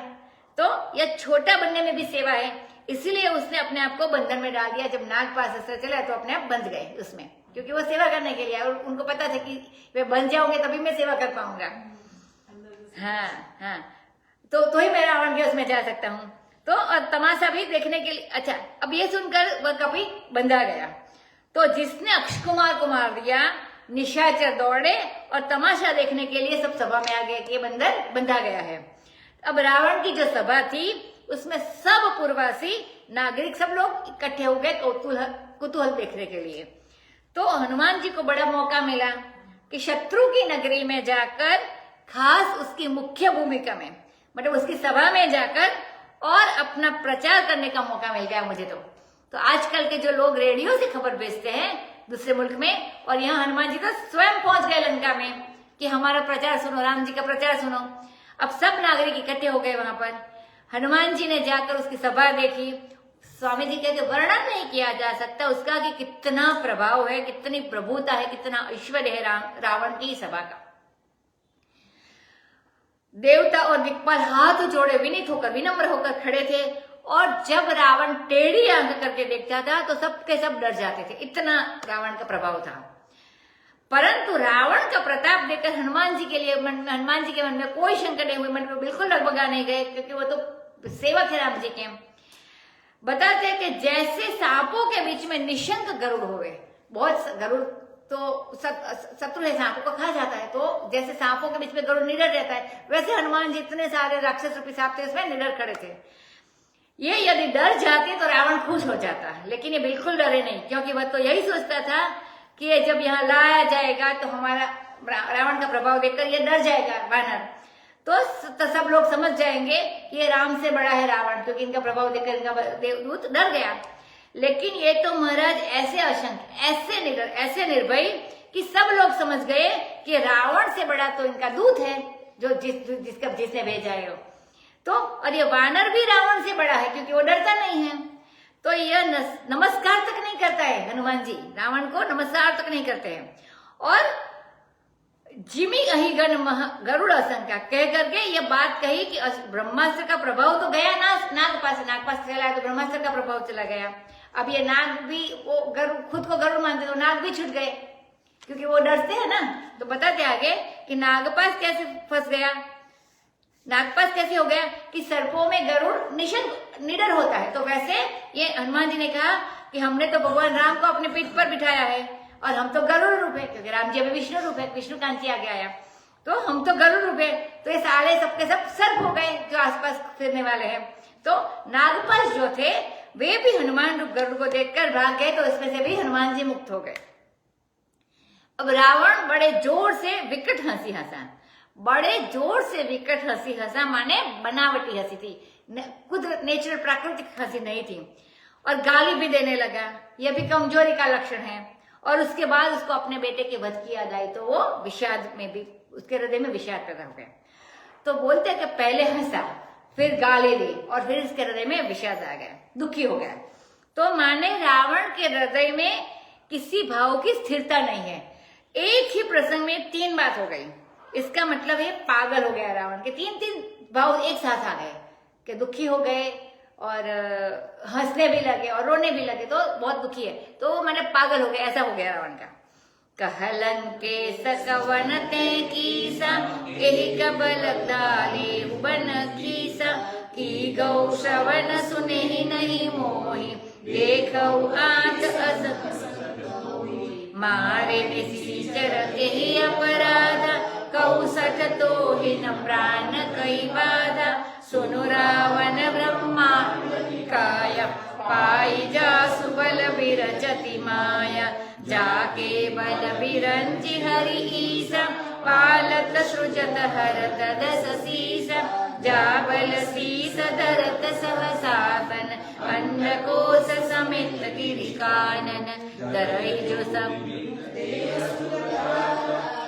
तो यह छोटा बनने में भी सेवा है, इसीलिए उसने अपने आप को बंधन में डाल दिया। जब नागपाश अस्त्र चला तो अपने आप बंध गए उसमें, क्योंकि वो सेवा करने के लिए, और उनको पता था कि वे बन जाओगे तभी मैं सेवा कर पाऊंगा। हाँ, तो ही मैं रावण के उसमें जा सकता हूँ। तो और तमाशा भी देखने के लिए। अच्छा, अब ये सुनकर वह कभी बंधा गया, तो जिसने अक्षय कुमार को मार दिया, निशाचर दौड़े और तमाशा देखने के लिए सब सभा में आ गए कि ये बंदर बंधा गया है। अब रावण की जो सभा थी उसमें सब पूर्ववासी नागरिक सब लोग इकट्ठे हो गए कुतूहल देखने के लिए। तो हनुमान जी को बड़ा मौका मिला कि शत्रु की नगरी में जाकर, खास उसकी मुख्य भूमिका में, मतलब उसकी सभा में जाकर और अपना प्रचार करने का मौका मिल गया मुझे। तो आजकल के जो लोग रेडियो से खबर भेजते हैं दूसरे मुल्क में, और यहाँ हनुमान जी तो स्वयं पहुंच गए लंका में कि हमारा प्रचार सुनो, राम जी का प्रचार सुनो। अब सब नागरिक इकट्ठे हो गए वहां पर। हनुमान जी ने जाकर उसकी सभा देखी। स्वामी जी कहते वर्णन नहीं किया जा सकता उसका कि कितना प्रभाव है, कितनी प्रभुता है, कितना ऐश्वर्य है रावण की सभा का। देवता और दिक्पाल हाथ जोड़े विनीत होकर, विनम्र होकर खड़े थे, और जब रावण टेढ़ी आंख करके देखता था तो सबके सब डर जाते थे, इतना रावण का प्रभाव था। परंतु रावण का प्रताप देखकर हनुमान जी के मन में कोई शंका नहीं हुई, मन में बिल्कुल डगमगा नहीं गए, क्योंकि वो तो सेवक है राम जी के। बताते हैं कि जैसे सांपों के बीच में निशंक गरुड़ हुए, बहुत गरुड़ तो शत्रु है, सांपों को खा जाता है, तो जैसे सांपों के बीच में गरुड़ निडर रहता है, वैसे हनुमान जी इतने सारे राक्षस रूपी सांप थे उसमें निडर खड़े थे। ये यदि डर जाते तो रावण खुश हो जाता, लेकिन ये बिल्कुल डरे नहीं, क्योंकि वह तो यही सोचता था कि ये जब यहाँ लाया जाएगा तो हमारा रावण का प्रभाव देखकर ये डर जाएगा वानर, तो सब लोग समझ जाएंगे कि ये राम से बड़ा है रावण, क्योंकि इनका प्रभाव देखकर इनका देवदूत डर गया। लेकिन ये तो महाराज ऐसे अशंक, ऐसे निडर, ऐसे निर्भय कि सब लोग समझ गए कि रावण से बड़ा तो इनका दूत है जो जिसने भेजा है वो। तो और ये वानर भी रावण से बड़ा है क्योंकि वो डरता नहीं है। तो यह नमस्कार तक नहीं करता है, हनुमान जी रावण को नमस्कार तक नहीं करते हैं। और जिमी अहिगण गरुड़ असंख्या कह करके ये बात कही कि ब्रह्मास्त्र का प्रभाव तो गया नाग पास चला है, तो ब्रह्मास्त्र का प्रभाव चला गया। अब ये नाग भी वो खुद को गरुड़ मानते, तो नाग भी छूट गए क्योंकि वो डरते हैं ना। तो बताते आगे कि नागपास कैसे फंस गया, नागपास कैसे हो गया कि सर्पों में गरुड़ निडर होता है। तो वैसे ये हनुमान जी ने कहा कि हमने तो भगवान राम को अपने पीठ पर बिठाया है और हम तो गरुड़ रूप है, क्योंकि राम जी अभी विष्णु रूप है, विष्णु कांची आगे आया, तो हम तो गरुड़ रूप है। तो ये सारे सबके सब सर्प हो गए जो आसपास फिरने वाले हैं। तो नागपास जो थे वे भी हनुमान रूप गरुड़ को देखकर भाग गए, तो इसमें से भी हनुमान जी मुक्त हो गए। अब रावण बड़े जोर से विकट हंसी हंसा, बड़े जोर से विकट हंसी हंसा माने बनावटी हंसी थी, कुदरत नेचुरल प्राकृतिक हंसी नहीं थी। और गाली भी देने लगा, यह भी कमजोरी का लक्षण है। और उसके बाद उसको अपने बेटे के वध की याद आई, तो वो विषाद में भी, उसके हृदय में विषाद पैदा हो गया। तो बोलते कि पहले हंसा, फिर गाली दी और फिर इसके हृदय में विषाद आ गया, दुखी हो गया। तो माने रावण के हृदय में किसी भाव की स्थिरता नहीं है। एक ही प्रसंग में 3 बात हो गई, इसका मतलब है पागल हो गया रावण के। 3 भाव एक साथ आ गए कि दुखी हो गए और हंसने भी लगे और रोने भी लगे, तो बहुत दुखी है, तो मैंने पागल हो गया, ऐसा हो गया रावण का। कहलंके सकवन ते कीसा एहि कबल दाले बन कीसा की गौ श्रवण सुने ही नहीं मोहि देखौ आत अस मारे निसीचर के अपराध कौसठ तो ही न प्राण कई बाधा सुनु रावण ब्रह्मा काया पाई जा सुबल बिरचति माया जाके बल बिरंचि हरि ईसा पालत सृजत हरत दस शीस जाबल शीस धरत सहसापन अंडकोश समेत गिरि कानन दरई जो सब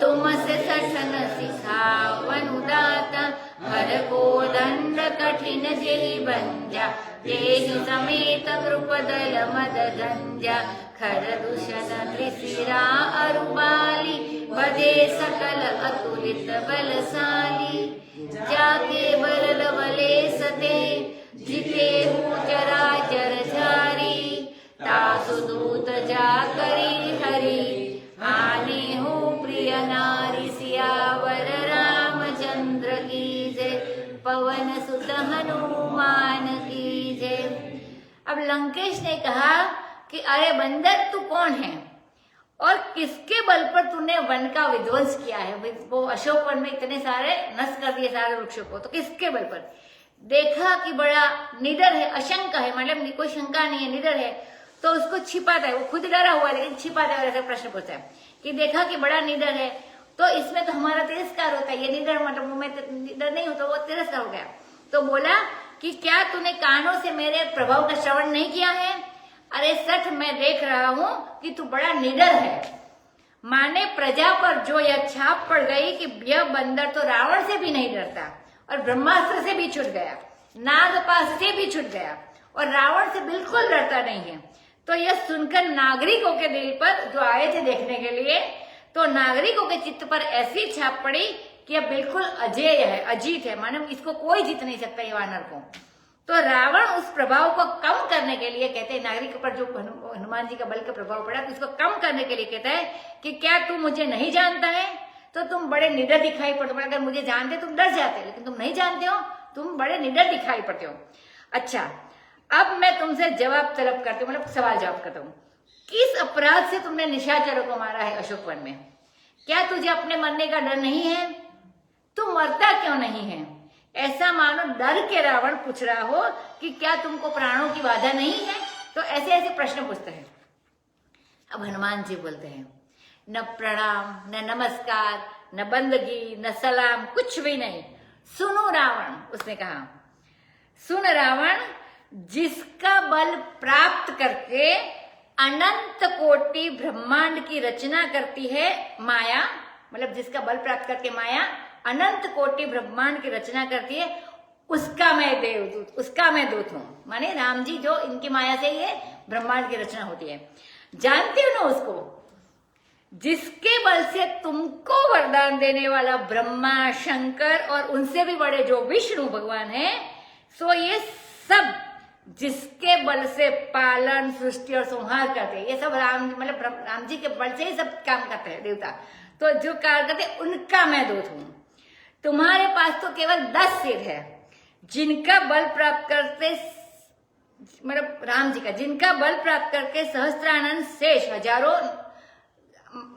तुम से सठन सिखावन उदाता हर को दंड कठिन जेहि बंजा जेहि समेत कृपदल मद गंजा खर दूषण त्रिशिरा अरुबाली बदे सकल अतुलित बलशाली जाके बल लवले सते जिते हूँ चराचर झारी तासु दूत जा करी हरि आने हो प्रिय नारी सियावर रामचंद्र की जय पवन सुत हनुमान की जय। अब लंकेश ने कहा कि अरे बंदर तू कौन है और किसके बल पर तूने वन का विध्वंस किया है, वो अशोक वन में इतने सारे नष्ट कर दिए सारे वृक्षों को, तो किसके बल पर? देखा कि बड़ा निडर है, अशंका है, मतलब कोई शंका नहीं है, निडर है, तो उसको छिपाता है, वो खुद डरा हुआ है लेकिन छिपाता है। ऐसा प्रश्न पूछता है कि देखा कि बड़ा निडर है, तो इसमें तो हमारा तिरस्कार होता है, ये निडर मतलब मैं निडर नहीं हूं, तो वो तिरस्कार हो गया। तो बोला कि क्या तूने कानों से मेरे प्रभाव का श्रवण नहीं किया है? अरे सठ मैं देख रहा हूं कि तू बड़ा निडर है। माने प्रजा पर जो यह छाप पड़ गई कि यह बंदर तो रावण से भी नहीं डरता और ब्रह्मास्त्र से भी छूट गया, नागपाश से भी छूट गया और रावण से बिल्कुल डरता नहीं है। तो यह सुनकर नागरिकों के दिल पर जो आए थे देखने के लिए, तो नागरिकों के चित्त पर ऐसी छाप पड़ी कि यह बिल्कुल अजेय है, अजीत है, मानो इसको कोई जीत नहीं सकता ये वानर को। तो रावण उस प्रभाव को कम करने के लिए कहते हैं, नागरिकों पर जो हनुमान जी का बल का प्रभाव पड़ा, तो इसको कम करने के लिए कहता है कि क्या तू मुझे नहीं जानता है? तो तुम बड़े निडर दिखाई पड़ते हो। अगर मुझे जानते तुम डर जाते, लेकिन तुम नहीं जानते हो, तुम बड़े निडर दिखाई पड़ते हो। अच्छा, अब मैं तुमसे जवाब तलब करती हूँ, मतलब सवाल जवाब करता हूँ। किस अपराध से तुमने निशाचरों को मारा है अशोक वन में? क्या तुझे अपने मरने का डर नहीं है? तू मरता क्यों नहीं है? ऐसा मानो डर के रावण पूछ रहा हो कि क्या तुमको प्राणों की बाधा नहीं है? तो ऐसे ऐसे प्रश्न पूछते हैं। अब हनुमान जी बोलते हैं न प्रणाम, न नमस्कार, न बंदगी, न सलाम, कुछ भी नहीं। सुनो रावण, उसने कहा, सुन रावण, जिसका बल प्राप्त करके अनंत कोटि ब्रह्मांड की रचना करती है माया, मतलब जिसका बल प्राप्त करके माया अनंत कोटि ब्रह्मांड की रचना करती है, उसका मैं देवदूत, उसका मैं दूत हूं। माने राम जी जो इनकी माया से ये ब्रह्मांड की रचना होती है, जानते हो ना उसको, जिसके बल से तुमको वरदान देने वाला ब्रह्मा, शंकर और उनसे भी बड़े जो विष्णु भगवान है, सो ये सब जिसके बल से पालन, सृष्टि और संहार करते हैं, ये सब मतलब राम जी के बल से ही सब काम करते हैं देवता। तो जो कार्य करते हैं उनका मैं दूत हूं। तुम्हारे पास तो केवल 10 सिर है, जिनका बल प्राप्त करते, मतलब राम जी का, जिनका बल प्राप्त करके सहस्त्रानंद शेष, हजारों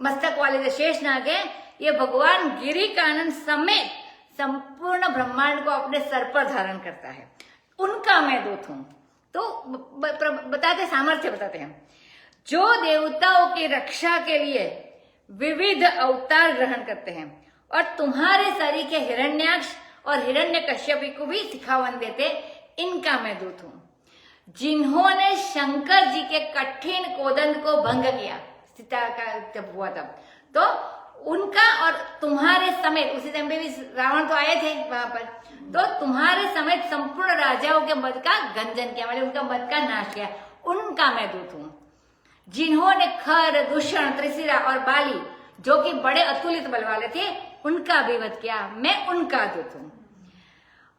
मस्तक वाले जो शेष नाग है, ये भगवान गिरी कानन समेत संपूर्ण ब्रह्मांड को अपने सर पर धारण करता है, उनका मैं दूत हूं। तो बताते सामर्थ्य बताते हैं, जो देवताओं की रक्षा के लिए विविध अवतार ग्रहण करते हैं और तुम्हारे शरीर के हिरण्याक्ष और हिरण्यकश्यप को भी सिखावन देते, इनका मैं दूत हूं। जिन्होंने शंकर जी के कठिन कोदंड को भंग किया, सीता का जब हुआ तब, तो उनका और तुम्हारे समेत, उसी टाइम पे भी रावण तो आए थे वहां पर, तो तुम्हारे समेत संपूर्ण राजाओं के मद का गंजन किया, मतलब उनका मद का नाश किया, उनका मैं दूत हूं। जिन्होंने खर, दूषण, त्रिशिरा और बाली, जो कि बड़े अतुलित बल वाले थे, उनका भी वध किया, मैं उनका दूत हूं।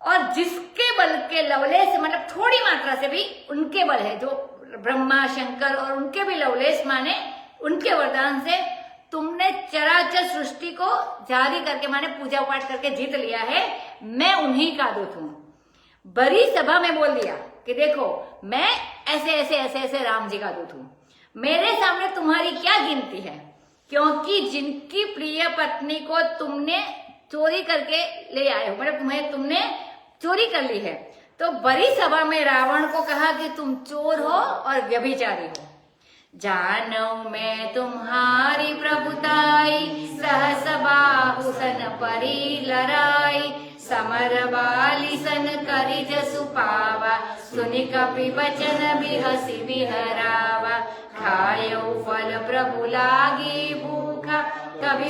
और जिसके बल के लवलेश, मतलब थोड़ी मात्रा से भी उनके बल है, जो ब्रह्मा, शंकर और उनके भी लवलेश माने उनके वरदान से तुमने चराचर सृष्टि को जारी करके, माने पूजा पाठ करके जीत लिया है, मैं उन्हीं का दूत हूं। बड़ी सभा में बोल दिया कि देखो मैं ऐसे ऐसे ऐसे ऐसे राम जी का दूत हूं, मेरे सामने तुम्हारी क्या गिनती है, क्योंकि जिनकी प्रिय पत्नी को तुमने चोरी करके ले आए हो, मतलब तुमने चोरी कर ली है, तो बड़ी सभा में रावण को कहा कि तुम चोर हो और व्यभिचारी हो। जानू मैं तुम्हारी प्रभुताई, सहस बाहु सन परी लड़ाई, समर बाली सन करी जसु पावा, सुनि कपि वचन बिहसी बिहरावा, खायो फल प्रभु लागी भूखा, कभी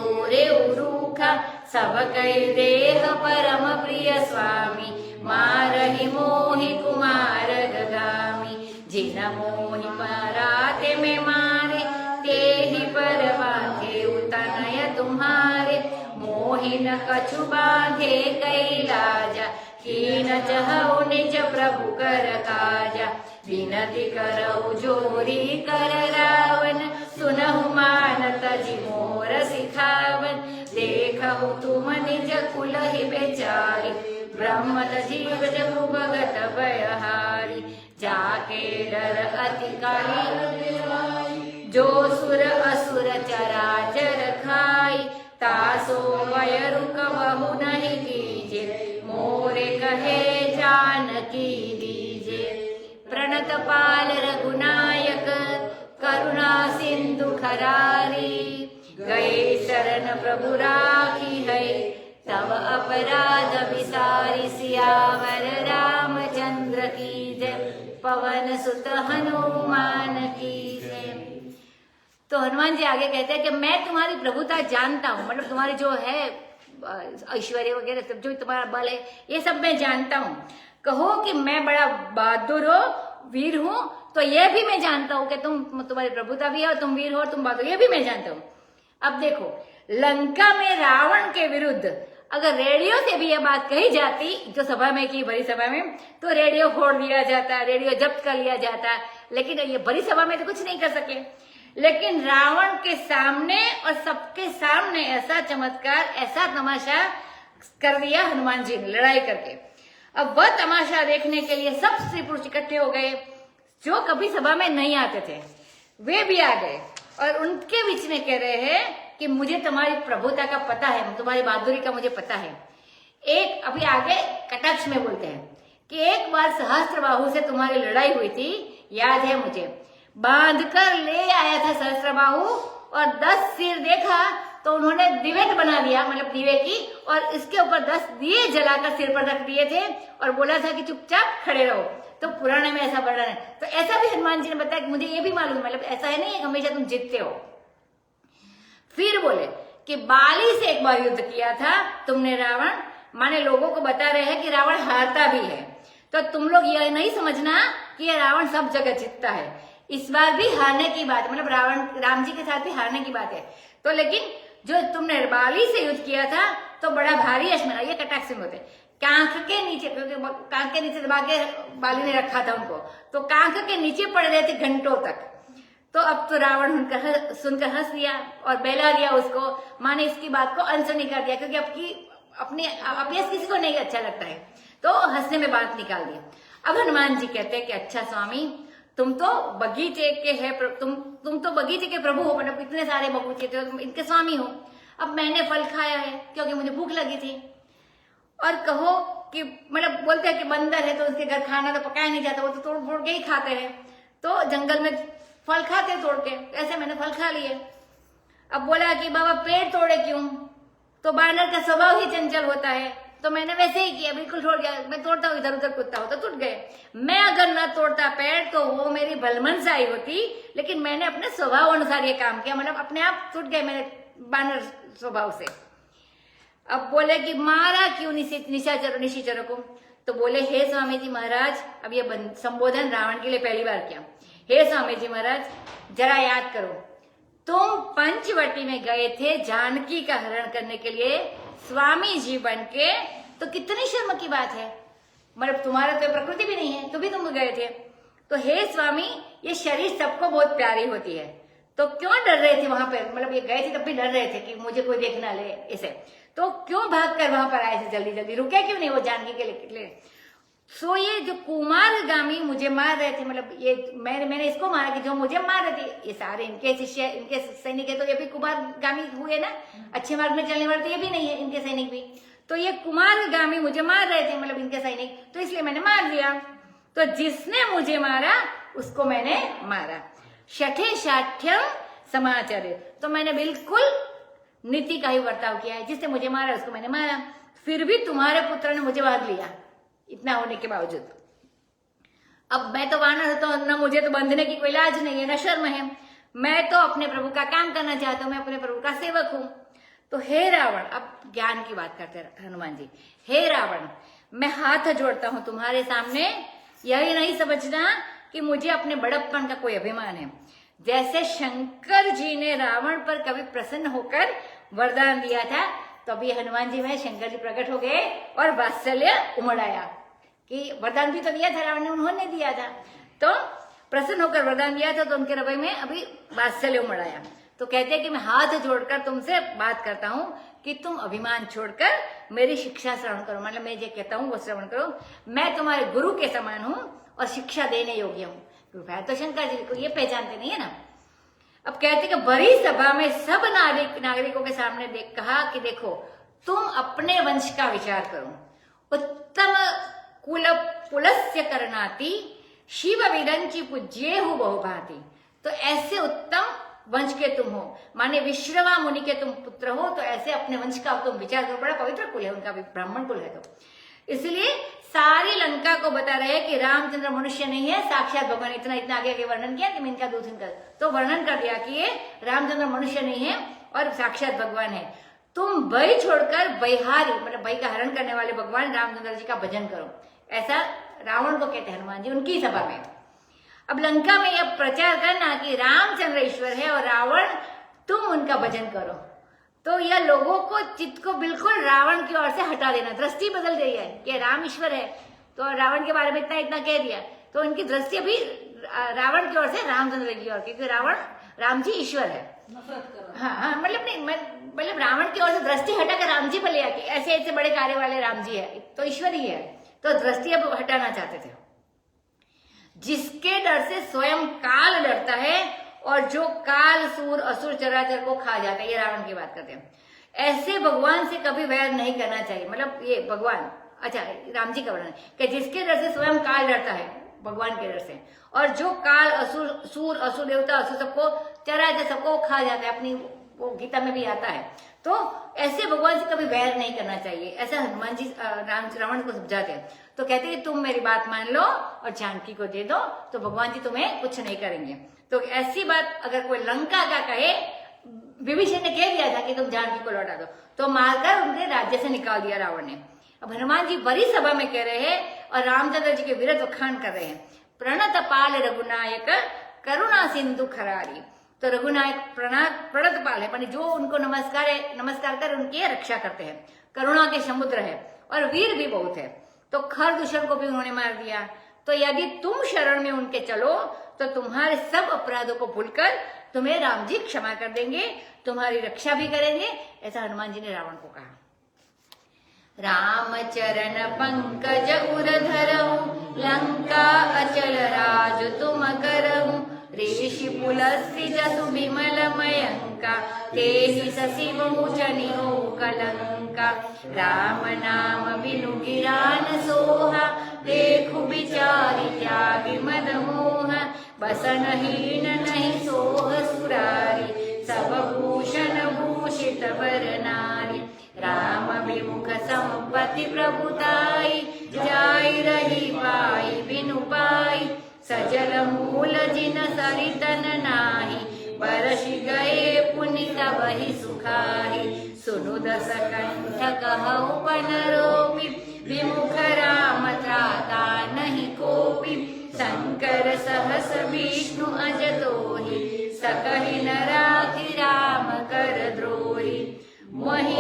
ओरे उरूखा, सब कई देह परम प्रिय स्वामी, मारहि मोहि कुमार गगामी, जिन मोहि पराते में मारे, ते ही पर बांधे उतनय तुम्हारे, मोहि न कछु बांधे कैलाजा, कीन चहु निज प्रभु कर काजा, विनती करहु जोरी कर रावण, सुनहु मानत जी मोर सिखावन, देखहु तुम निज कुल ही बेचारी, ब्रह्म जीव जगु भगत भयहारी, जाके डर अति काली, जो सुर असुर चराचर खाई, तासो वय रुक बहु नहीं कीजे, मोरे कहे जानकी दीजे, प्रणत पाल रघुनायक, करुणा सिंधु खरारी, गए शरण प्रभु राखी है, तब अपराध विसारी, सियावर रामचंद्र की जय, पवन सुत हनुमान की जय। तो हनुमान जी आगे कहते हैं कि मैं तुम्हारी प्रभुता जानता हूँ, मतलब तुम्हारी जो है ऐश्वर्य वगैरह सब, जो तुम्हारा बल है, ये सब मैं जानता हूँ। कहो कि मैं बड़ा बहादुर हो, वीर हूँ, तो ये भी मैं जानता हूँ कि तुम्हारी प्रभुता भी है और तुम वीर हो और तुम बहादुर, ये भी मैं जानता हूँ। अब देखो, लंका में रावण के विरुद्ध अगर रेडियो से भी ये बात कही जाती, जो सभा में की, बड़ी सभा में, तो रेडियो फोड़ दिया जाता, रेडियो जब्त कर लिया जाता, लेकिन ये बड़ी सभा में तो कुछ नहीं कर सके। लेकिन रावण के सामने और सबके सामने ऐसा चमत्कार, ऐसा तमाशा कर दिया हनुमान जी ने लड़ाई करके। अब वह तमाशा देखने के लिए सब स्त्री पुरुष इकट्ठे हो गए, जो कभी सभा में नहीं आते थे, वे भी आ गए और उनके बीच में कह रहे हैं कि मुझे तुम्हारी प्रभुता का पता है, तुम्हारी बहादुरी का मुझे पता है। एक अभी आगे कटाक्ष में बोलते हैं कि एक बार सहस्त्र बाहु से तुम्हारी लड़ाई हुई थी, याद है मुझे, बांध कर ले आया था सहस्त्रबाहु, और 10 सिर देखा तो उन्होंने दिवेट बना दिया, मतलब दिवे की, और इसके ऊपर 10 दिए जलाकर सिर पर रख दिए थे और बोला था कि चुपचाप खड़े रहो। तो पुराने में ऐसा वर्णन है। तो ऐसा भी हनुमान जी ने बताया कि मुझे ये भी मालूम, मतलब ऐसा है नहीं है हमेशा तुम जीतते हो। फिर बोले कि बाली से एक बार युद्ध किया था तुमने रावण, माने लोगों को बता रहे हैं कि रावण हारता भी है। तो तुम लोग ये नहीं समझना कि ये रावण सब जगह जीतता है, इस बार भी हारने की बात, मतलब राम जी के साथ भी हारने की बात है। तो लेकिन जो तुमने बाली से युद्ध किया था तो बड़ा भारी अश्मना, ये कटाक्ष में होते, कांख के नीचे, क्योंकि कांख के नीचे दबा के बाली ने रखा था उनको, तो कांख के नीचे पड़ रहे थे घंटों तक। तो अब तो रावण उनका सुनकर हंस दिया और बहला दिया उसको, माने इसकी बात को अनसुनी कर दिया, क्योंकि अपनी अभ्यास किसी को नहीं अच्छा लगता है, तो हंसने में बात निकाल दी। अब हनुमान जी कहते हैं कि अच्छा स्वामी, तुम तो बगीचे के है, तुम तो बगीचे के प्रभु हो, मतलब इतने सारे बगीचे थे, तुम इनके स्वामी हो। अब मैंने फल खाया है क्योंकि मुझे भूख लगी थी, और कहो कि मतलब बोलते हैं कि बंदर है तो उसके घर खाना तो पकाया नहीं जाता, वो तो तोड़ फोड़ के ही खाते हैं, तो जंगल में फल खाते तोड़ के, ऐसे मैंने फल खा लिए। अब बोला कि बाबा पेड़ तोड़े क्यों, तो बानर का स्वभाव ही चंचल होता है, तो मैंने वैसे ही किया, बिल्कुल छोड़ गया, मैं तोड़ता हूँ इधर उधर कूदता हूँ तो टूट गए। मैं अगर न तोड़ता पेड़ तो वो मेरी भलमनसाई होती, लेकिन मैंने अपने स्वभाव अनुसार ये काम किया, मतलब अपने आप टूट गए मेरे बानर स्वभाव से। अब बोले कि मारा क्यों निशाचरों को, तो बोले हे स्वामी जी महाराज, अब ये संबोधन रावण के लिए पहली बार किया, हे स्वामी जी महाराज जरा याद करो, तुम पंचवटी में गए थे जानकी का हरण करने के लिए स्वामी जी बन के, तो कितनी शर्म की बात है, मतलब तुम्हारा तो प्रकृति भी नहीं है, तो भी तुम गए थे। तो हे स्वामी, ये शरीर सबको बहुत प्यारी होती है, तो क्यों डर रहे थे वहां पे, मतलब ये गए थे तब भी डर रहे थे कि मुझे कोई देख ना ले इसे, तो क्यों भाग कर वहां पर आए थे, जल्दी जल्दी रुके क्यों नहीं वो जानकी के लिए। सो ये जो कुमारगामी मुझे मार रहे थे, मतलब ये मैंने इसको मारा कि जो मुझे मार रहे थे, ये सारे इनके शिष्य इनके सैनिक है, तो ये भी कुमारगामी हुए ना, अच्छे मार्ग में चलने वाले तो ये भी नहीं है, इनके सैनिक भी, तो ये कुमारगामी मुझे मार रहे थे, मतलब इनके सैनिक, तो इसलिए मैंने मार दिया। तो जिसने मुझे मारा उसको मैंने मारा, शठे शाठ्यम समाचार्य, तो मैंने बिल्कुल नीति का ही बर्ताव किया है, जिसने मुझे मारा उसको मैंने मारा। फिर भी तुम्हारे पुत्र ने मुझे मार लिया, इतना होने के बावजूद। अब मैं तो वानर तो न, मुझे तो बंधने की कोई लाज नहीं है, न शर्म है, मैं तो अपने प्रभु का काम करना चाहता हूं, मैं अपने प्रभु का सेवक हूं। तो हे रावण, अब ज्ञान की बात करते हनुमान जी, हे रावण, मैं हाथ जोड़ता हूं तुम्हारे सामने, यही नहीं समझना कि मुझे अपने बड़प्पन का कोई अभिमान है। जैसे शंकर जी ने रावण पर कभी प्रसन्न होकर वरदान दिया था, तो अभी हनुमान जी में शंकर जी प्रकट हो गए और वात्सल्य उमड़ाया कि वरदान भी तो दिया था रावण ने, उन्होंने दिया था, तो प्रसन्न होकर वरदान दिया था, तो उनके हृदय में अभी वात्सल्य उमड़ाया। तो कहते हैं कि मैं हाथ जोड़कर तुमसे बात करता हूं कि तुम अभिमान छोड़कर मेरी शिक्षा श्रवण करो, मतलब मैं जो कहता हूं वो श्रवण करो, मैं तुम्हारे गुरु के समान हूं और शिक्षा देने योग्य हूं। तो शंकर जी को ये पहचानते नहीं है ना। अब कहते कि बड़ी सभा में सब नागरिकों के सामने कहा कि देखो, तुम अपने वंश का विचार करो, उत्तम कुलस्य करनाति शिव विरंची पूज्ये हो बहुभांति, तो ऐसे उत्तम वंश के तुम हो, माने विश्रवा मुनि के तुम पुत्र हो, तो ऐसे अपने वंश का तुम विचार करो, बड़ा पवित्र कुल है उनका भी, ब्राह्मण कुल है, तो इसलिए सारी लंका को बता रहे हैं कि रामचंद्र मनुष्य नहीं है, साक्षात भगवान। इतना आगे आगे वर्णन किया कि इनका दूसरी कर, तो वर्णन कर दिया कि ये रामचंद्र मनुष्य नहीं है और साक्षात भगवान है। तुम भय छोड़कर बहिहारी, मतलब भय का हरण करने वाले भगवान रामचंद्र जी का भजन करो, ऐसा रावण को कहते हैं हनुमान जी उनकी सभा में। अब लंका में यह प्रचार करना कि रामचंद्र ईश्वर है और रावण तुम उनका भजन करो, तो यह लोगों को चित्त को बिल्कुल रावण की ओर से हटा देना, दृष्टि बदल गई है कि राम ईश्वर है, तो रावण के बारे में इतना कह दिया, तो उनकी दृष्टि अभी रावण की ओर से रामचंद्र की ओर, क्योंकि राम जी ईश्वर है। हाँ, मतलब नहीं, मतलब रावण की ओर से दृष्टि हटाकर राम जी पर ले आके, ऐसे ऐसे बड़े कार्य वाले राम जी है, तो ईश्वर ही है, तो दृष्टि अब हटाना चाहते थे। जिसके डर से स्वयं काल डरता है और जो काल सूर असुर चराचर को खा जाता है, ये रावण की बात करते हैं। ऐसे भगवान से कभी वैर नहीं करना चाहिए, मतलब ये भगवान, अच्छा राम जी का वर्णन कि जिसके डर से स्वयं काल डरता है, भगवान के डर से। और जो काल असुर सूर असुर देवता असुर सबको चरा जाता, सबको खा जाता है, अपनी वो गीता में भी आता है। तो ऐसे भगवान से कभी वैर नहीं करना चाहिए, ऐसा हनुमान जी रावण को समझाते हैं। तो कहते हैं तुम मेरी बात मान लो और जानकी को दे दो तो भगवान जी तुम्हें कुछ नहीं करेंगे। तो ऐसी बात अगर कोई लंका का कहे, विभीषण ने कह दिया था कि तुम जानकी को लौटा दो, तो मारकर उनके राज्य से निकाल दिया रावण ने। अब हनुमान जी बड़ी सभा में कह रहे हैं और रामचंद्र जी के विरुद्ध वखान कर रहे हैं। प्रणत पाल रघुनायक करुणा सिंधु खरारी। तो रघुनायक प्रणत पाल है, मानी जो उनको नमस्कार कर उनकी रक्षा करते हैं, करुणा के समुद्र है और वीर भी बहुत है। तो खर दूषण को भी उन्होंने मार दिया। तो यदि तुम शरण में उनके चलो तो तुम्हारे सब अपराधों को भूलकर तुम्हें राम जी क्षमा कर देंगे, तुम्हारी रक्षा भी करेंगे, ऐसा हनुमान जी ने रावण को कहा। राम चरण पंकज उर धरहु, लंका अचल राज तुम करहु। ऋषि पुलस्त्य जसु विमल मयंका, तेहि शशि बहुचनि हो कलंका। राम नाम बिनु गिरा न सोहा, देखु विचारि त्यागि मद मोह। बसनहीन नहीं सोह सुरारी, सब भूषण भूषित वर नारी। राम विमुख संपत्ति प्रभुताई, जाई रही पाई बिनु पाई। सजल मूल जिन सरितन नाही, बरसि गए पुनित बहि सुखाहि। सुनु दस कंठ कहु पन रोपी, विमुख राम त्राता नहीं कोपी। शंकर सहस विष्णु अज दोहि, सकहि न राखि राम कर द्रोही। मोहि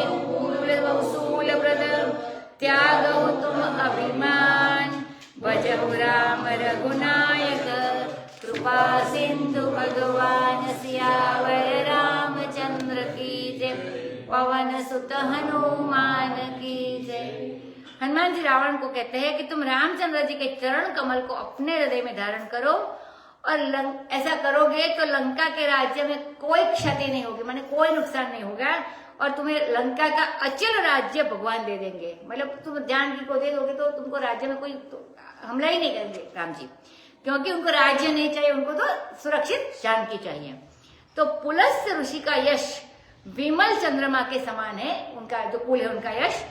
शूल व्रत त्यागहु तुम अभिमान, भजहु राम रघुनायक कृपा सिंधु भगवान। सियावर रामचंद्र की जय, पवन सुत हनुमान की जय। हनुमान जी रावण को कहते हैं कि तुम रामचंद्र जी के चरण कमल को अपने हृदय में धारण करो और ऐसा करोगे तो लंका के राज्य में कोई क्षति नहीं होगी, माने कोई नुकसान नहीं होगा और तुम्हें लंका का अचल राज्य भगवान दे देंगे। मतलब तुम जानकी को दे दोगे तो तुमको राज्य में कोई हमला ही नहीं करेंगे राम जी, क्योंकि उनको राज्य नहीं चाहिए, उनको तो सुरक्षित जानकी चाहिए। तो पुलस्त्य ऋषि का यश विमल चंद्रमा के समान है, उनका जो कुल है उनका यश।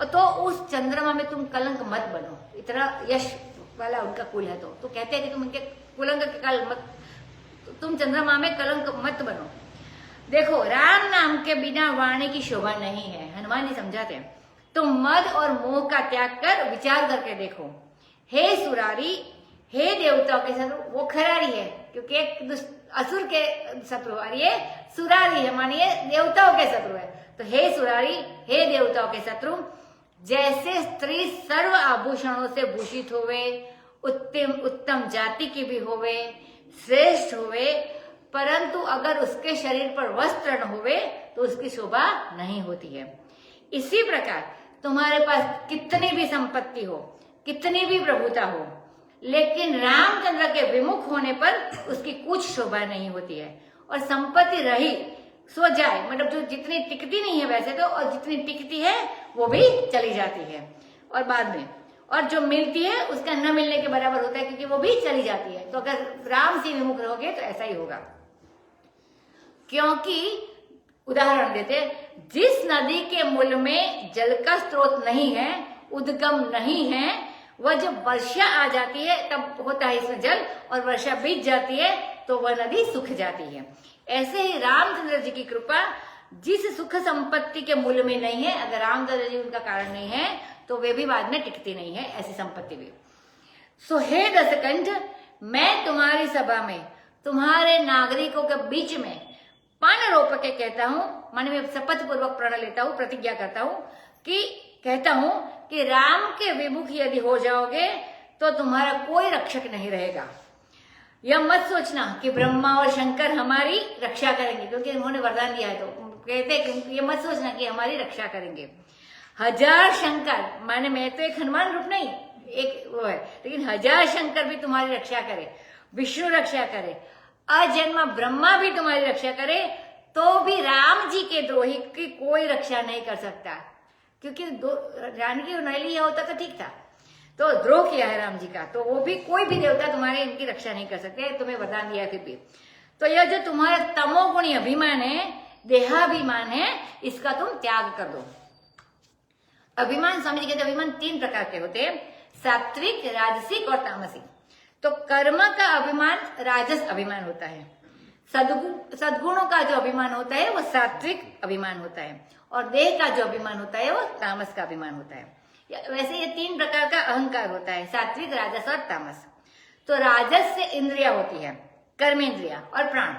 तो उस चंद्रमा में तुम कलंक मत बनो, इतना यश वाला उनका कुल है। तो कहते हैं कि तुम उनके कुलंक के काल मत, तुम चंद्रमा में कलंक मत बनो। देखो राम नाम के बिना वाणी की शोभा नहीं है, हनुमान जी समझाते हैं। तुम मद और मोह का त्याग कर विचार करके देखो। हे सुरारी, हे देवताओं के शत्रु, वो खरारी है क्योंकि एक असुर के शत्रु और ये सुरारी है, मानिए देवताओं के शत्रु है। तो हे सुरारी, हे देवताओं के शत्रु, जैसे स्त्री सर्व आभूषणों से भूषित होवे, उत्तम जाति की भी होवे, श्रेष्ठ होवे, परंतु अगर उसके शरीर पर वस्त्र न होवे तो उसकी शोभा नहीं होती है। इसी प्रकार तुम्हारे पास कितनी भी संपत्ति हो, कितनी भी प्रभुता हो, लेकिन रामचंद्र के विमुख होने पर उसकी कुछ शोभा नहीं होती है। और संपत्ति रही सो जाए, मतलब जो जितनी टिकती नहीं है वैसे तो, और जितनी टिकती है वो भी चली जाती है और बाद में, और जो मिलती है उसका न मिलने के बराबर होता है क्योंकि वो भी चली जाती है। तो अगर राम से विमुख रहोगे तो ऐसा ही होगा। क्योंकि उदाहरण देते, जिस नदी के मूल में जल का स्रोत नहीं है, उद्गम नहीं है, वह जब वर्षा आ जाती है तब होता है इसमें जल, और वर्षा बीत जाती है तो वह नदी सूख जाती है। ऐसे ही रामचंद्र जी की कृपा जिस सुख संपत्ति के मूल में नहीं है, अगर रामचंद्र जी उनका कारण नहीं है तो वे भी बाद में टिकती नहीं है, ऐसी संपत्ति भी। सो हे दशकंठ, मैं तुम्हारी सभा में तुम्हारे नागरिकों के बीच में पान रोप के कहता हूं, माने मैं शपथ पूर्वक प्रण लेता हूं, प्रतिज्ञा करता हूं कि कहता हूं कि राम के विमुख यदि हो जाओगे तो तुम्हारा कोई रक्षक नहीं रहेगा। यह मत सोचना कि ब्रह्मा और शंकर हमारी रक्षा करेंगे, क्योंकि उन्होंने वरदान दिया है। तो कहते हैं ये मत सोचना कि हमारी रक्षा करेंगे। हजार शंकर, माने मैं तो एक हनुमान रूप नहीं, एक वो है, लेकिन हजार शंकर भी तुम्हारी रक्षा करे, विष्णु रक्षा करे, अजन्मा ब्रह्मा भी तुम्हारी रक्षा करे, तो भी राम जी के द्रोही की कोई रक्षा नहीं कर सकता। क्योंकि जानकी नैली होता तो ठीक था। तो द्रोह किया है राम जी का, तो वो भी कोई भी देवता तुम्हारे इनकी रक्षा नहीं कर सकते, तुम्हें वरदान दिया फिर भी। तो यह जो तुम्हारा तमोगुणी अभिमान है, देहाभिमान है, इसका तुम त्याग कर दो। अभिमान, स्वामी जी कहते अभिमान 3 प्रकार के होते हैं, सात्विक, राजसिक और तामसिक। तो कर्म का अभिमान राजस अभिमान होता है, सद्गुणों का जो अभिमान होता है वो सात्विक अभिमान होता है, और देह का जो अभिमान होता है वो तामस का अभिमान होता है। वैसे ये 3 प्रकार का अहंकार होता है, सात्विक, राजस और तामस। तो राजस से इंद्रिया होती है, कर्मेंद्रिया और प्राण,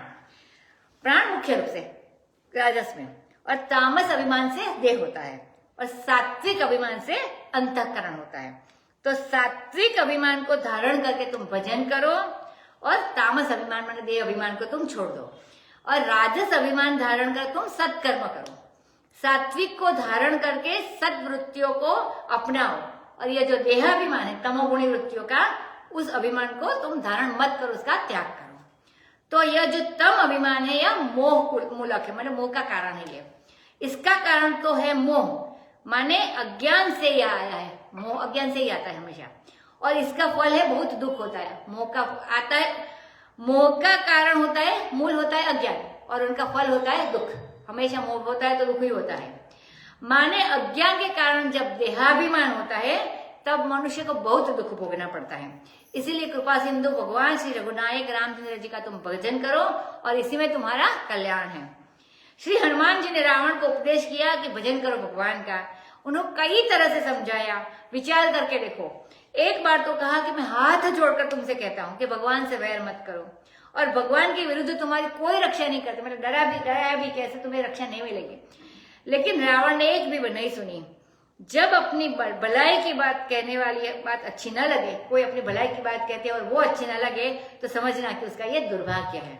प्राण मुख्य रूप से राजस में, और तामस अभिमान से देह होता है, और सात्विक अभिमान से अंतःकरण होता है। तो सात्विक अभिमान को धारण करके तुम भजन करो, और तामस अभिमान माने देह अभिमान को तुम छोड़ दो, और राजस अभिमान धारण कर तुम सत्कर्म करो। सात्विक को धारण करके सद्वृत्तियों को अपनाओ, और ये जो देहाभिमान है तमोगुणी वृत्तियों का, उस अभिमान को तुम धारण मत करो, उसका त्याग करो। तो यह जो तम अभिमान है यह मोह मूलक है, मतलब मोह का कारण है ये। इसका कारण तो है मोह, माने अज्ञान से यह आया है, मोह अज्ञान से ही आता है हमेशा, और इसका फल है बहुत दुख होता है। मोह का आता है, मोह का कारण होता है, मूल होता है अज्ञान, और उनका फल होता है दुख। हमेशा मोह होता है तो दुख ही होता है। माने अज्ञान के कारण जब देहाभिमान होता है तब मनुष्य को बहुत दुख भोगना पड़ता है। इसीलिए कृपा सिंधु भगवान श्री रघुनायक रामचंद्र जी का तुम भजन करो, और इसी में तुम्हारा कल्याण है। श्री हनुमान जी ने रावण को उपदेश किया कि भजन करो भगवान का। उन्होंने कई तरह से समझाया, विचार करके देखो। एक बार तो कहा कि मैं हाथ जोड़कर तुमसे कहता हूं कि भगवान से वैर मत करो, और भगवान के विरुद्ध तुम्हारी कोई रक्षा नहीं करते, मतलब डराया भी कैसे तुम्हें रक्षा नहीं मिलेगी। लेकिन रावण ने एक भी नहीं सुनी। जब अपनी भलाई की बात कहने वाली बात अच्छी न लगे, कोई अपनी भलाई की बात कहते हैं और वो अच्छी न लगे, तो समझना कि उसका ये दुर्भाग्य है।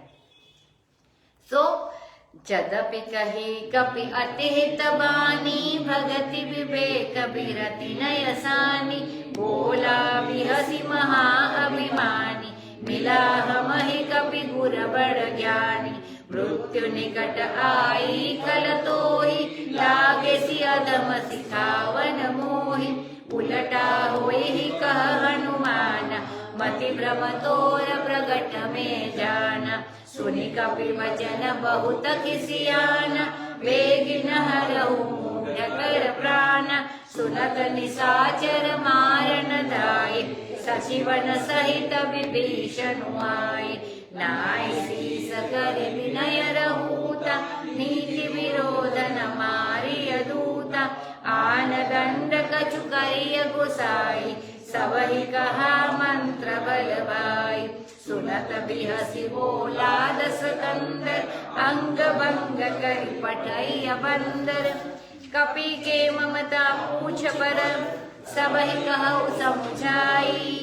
जदपि कही कपि अति हित बानी, भगति विवेक बिरति नयसानी, बोला बिहसी महा अभिमानी, मिला हमहि कपि गुर बड़ ज्ञानी, मृत्यु निकट आई कल तोहि, लागे सि अधम सिखावन मोहि, उलटा होहि कह हनुमान, मति भ्रम तोर प्रगट में जाना, सुनि कपि वचन बहुत खिसियाना, वेगिन हरहु मूढ़ कर प्राण, सुनत निशाचर मारन धाय, सचिवन सहित विभीषण आए, नाय शीस कर विनय रहूता, नीति विरोध न मारिय दूता, आन दंड कछु करिय गुसाई, सबहि कहा मंत्र बल भाई, सुनत बिहसी बोला दस कंदर, अंग भंग करि पठैय बंदर, कपि के ममता पूछ पर, सबहि कहु समझाई,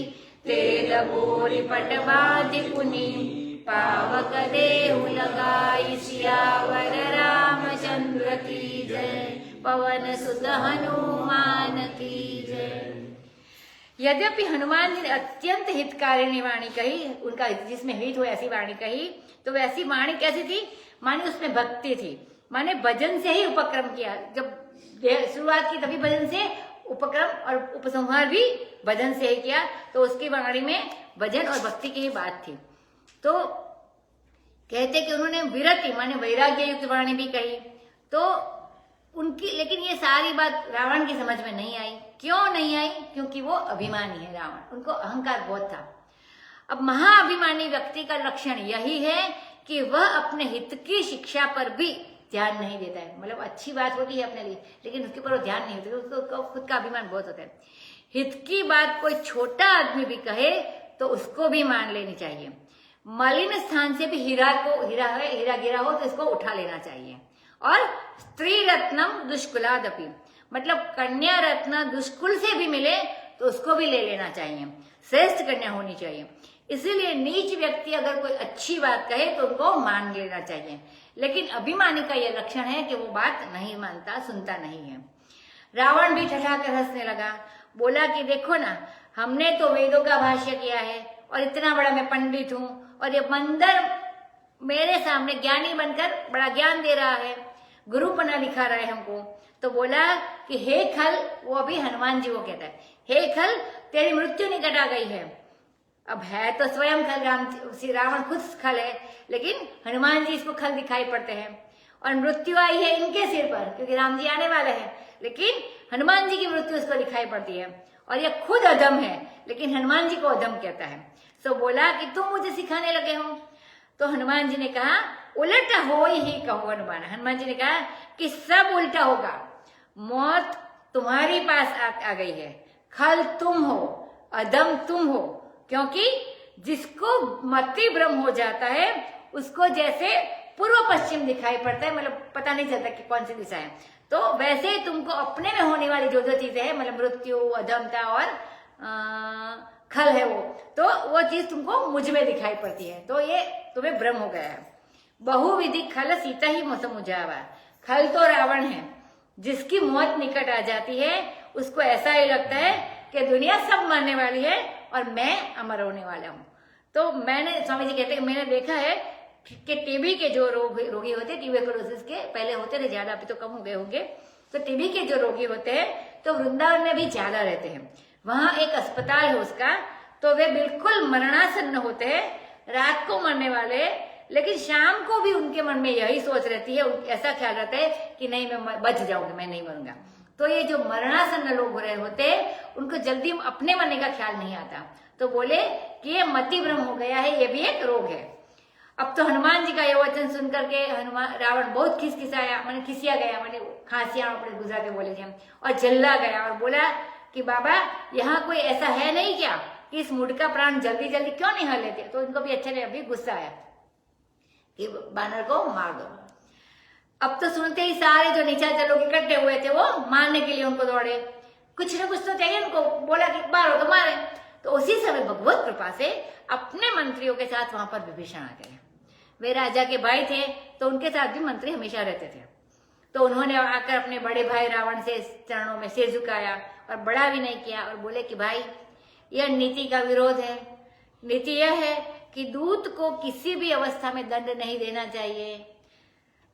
तेल बोरि पट बाधि पुनि, पावक देहु लगाई, सियावर रामचंद्र की जय, पवन सुत हनुमान की जय। यद्यपि हनुमान जी ने अत्यंत हितकारिणी वाणी कही, उनका जिसमें हित हो ऐसी वाणी कही, तो वैसी वाणी कैसी थी? माने उसमें भक्ति थी, माने भजन से ही उपक्रम किया। जब शुरुआत की तभी भजन से उपक्रम, और उपसंहार भी भजन से ही किया, तो उसकी वाणी में भजन और भक्ति की ही बात थी। तो कहते कि उन्होंने विरति माने वैराग्य युक्त वाणी भी कही, तो उनकी, लेकिन ये सारी बात रावण की समझ में नहीं आई। क्यों नहीं आई? क्योंकि वो अभिमानी है रावण, उनको अहंकार बहुत था। अब महाअभिमानी व्यक्ति का लक्षण यही है कि वह अपने हित की शिक्षा पर भी ध्यान नहीं देता है। मतलब अच्छी बात होती है अपने लिए, लेकिन उसके ऊपर वो ध्यान नहीं होता, उसको खुद का अभिमान बहुत होता है। हित की बात कोई छोटा आदमी भी कहे तो उसको भी मान लेनी चाहिए। मलिन स्थान से भी हीरा गिरा हो तो इसको उठा लेना चाहिए। और स्त्री रत्नम दुष्कुलादपि, मतलब कन्या रत्न दुष्कुल से भी मिले तो उसको भी ले लेना चाहिए, श्रेष्ठ कन्या होनी चाहिए। इसीलिए नीच व्यक्ति अगर कोई अच्छी बात कहे तो उनको मान लेना चाहिए, लेकिन अभिमानी का यह लक्षण है कि वो बात नहीं मानता, सुनता नहीं है। रावण भी ठठाकर हंसने लगा, बोला कि देखो ना, हमने तो वेदों का भाष्य किया है और इतना बड़ा मैं पंडित हूं, और ये बंदर मेरे सामने ज्ञानी बनकर बड़ा ज्ञान दे रहा है, गुरु बना दिखा रहा है हमको। तो बोला कि हे खल, वो अभी हनुमान जी को कहता है, हे खल तेरी मृत्यु निकट आ गई है। अब है तो स्वयं खल, श्री रावण खुद खल है, लेकिन हनुमान जी इसको खल दिखाई पड़ते हैं। और मृत्यु आई है इनके सिर पर, क्योंकि राम जी आने वाले हैं, लेकिन हनुमान जी की मृत्यु उसको दिखाई पड़ती है। और ये खुद अधम है, लेकिन हनुमान जी को अधम कहता है। तो बोला कि तुम मुझे सिखाने लगे हो। तो हनुमान जी ने कहा उलट हो ही कहो हनुमान। हनुमान जी ने कहा कि सब उल्टा होगा, मौत तुम्हारी पास आ गई है, खल तुम हो, अधम तुम हो। क्योंकि जिसको मति भ्रम हो जाता है उसको जैसे पूर्व पश्चिम दिखाई पड़ता है, मतलब पता नहीं चलता कि कौन सी दिशा है। तो वैसे तुमको अपने में होने वाली जो जो चीजें हैं, मतलब मृत्यु, अधमता और खल है वो चीज तुमको मुझ में दिखाई पड़ती है। तो ये तुम्हें भ्रम हो गया है। बहुविधि खल सीता ही समुझावा। खल तो रावण है, जिसकी मौत निकट आ जाती है उसको ऐसा ही लगता है कि दुनिया सब मरने वाली है और मैं अमर होने वाला हूँ। तो मैंने, स्वामी जी कहते हैं, मैंने देखा है कि टीबी के जो रोगी होते हैं, ट्यूबरकुलोसिस के पहले होते थे ज्यादा, अभी तो कम हो गए होंगे। तो टीबी के जो रोगी होते हैं तो वृंदावन में भी ज्यादा रहते हैं। वहां एक अस्पताल है उसका, तो वे बिल्कुल मरणासन्न होते हैं, रात को मरने वाले, लेकिन शाम को भी उनके मन में यही सोच रहती है, ऐसा ख्याल रहता है कि नहीं मैं बच जाऊंगा, मैं नहीं मरूंगा। तो ये जो मरणासन्न लोग हो रहे होते हैं उनको जल्दी अपने मरने का ख्याल नहीं आता। तो बोले कि ये मति भ्रम हो गया है, ये भी एक रोग है। अब तो हनुमान जी का ये वचन सुनकर के रावण बहुत खिसिया गया, मैंने खांसियां अपने गुजराते बोले थे, और जल्ला गया और बोला कि बाबा यहाँ कोई ऐसा है नहीं क्या कि इस मूढ़ का प्राण जल्दी जल्दी क्यों नहीं हर लेते। तो इनको भी अच्छा नहीं, अभी गुस्सा आया कि बानर को मार दो। अब तो सुनते ही सारे जो निशाचर लोग इकट्ठे हुए थे वो मारने के लिए उनको दौड़े। कुछ न कुछ तो चाहिए उनको, बोला कि मारो तो मारे। तो उसी समय भगवत कृपा से अपने मंत्रियों के साथ वहां पर विभीषण आ गए। वे राजा के भाई थे, तो उनके साथ भी मंत्री हमेशा रहते थे। तो उन्होंने आकर अपने बड़े भाई रावण से चरणों में सिर झुकाया और बड़ा भी नहीं किया और बोले कि भाई यह नीति का विरोध है। नीति यह है कि दूत को किसी भी अवस्था में दंड नहीं देना चाहिए।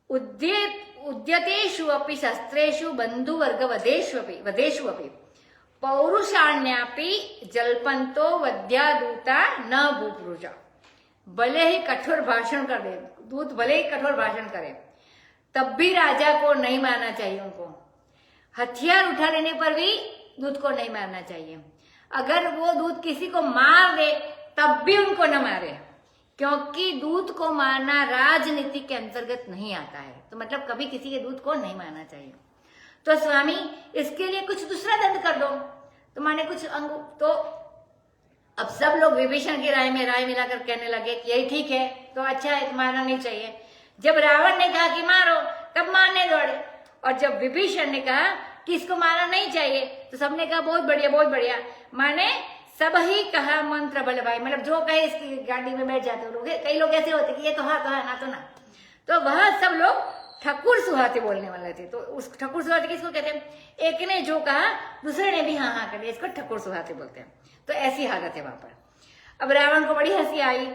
उद्यतेषु अपि शस्त्रेषु बंधुवर्ग वदेषु अपि पौरुषाण्यापि जल्पंतो वद्यादूता न भूपुरुषा। भले ही कठोर भाषण कर दे दूत, भले ही कठोर भाषण करे, तब भी राजा को नहीं मारना चाहिए। उनको हथियार उठा लेने पर भी दूत को नहीं मारना चाहिए। अगर वो दूत किसी को मार दे तब भी उनको न मारे, क्योंकि दूत को मारना राजनीति के अंतर्गत नहीं आता है। तो मतलब कभी किसी के दूत को नहीं मारना चाहिए। तो स्वामी इसके लिए कुछ दूसरा दंड कर दो। तो माने कुछ अंग, तो अब सब लोग विभीषण की राय मिलाकर कहने लगे कि यही ठीक है, तो अच्छा है, मारना नहीं चाहिए। जब रावण ने कहा कि मारो, तब मारने दौड़े। और जब विभीषण ने कहा कि इसको मारना नहीं चाहिए, तो सबने कहा बहुत बढ़िया बहुत बढ़िया। माने सब ही कहा मंत्र बल भाई, मतलब जो कहे इसकी गाड़ी में बैठ जाते लोग। कई लोग ऐसे होते कि ये तो हाँ कहा ना तो ना। तो वह सब लोग ठकुर सुहाते बोलने वाले थे। तो उस ठकुर सुहाते किसको कहते हैं? एक ने जो कहा दूसरे ने भी हाँ हाँ कर दिया, इसको ठकुर सुहाते बोलते हैं। तो ऐसी हालत है वहां पर। अब रावण को बड़ी हंसी आई,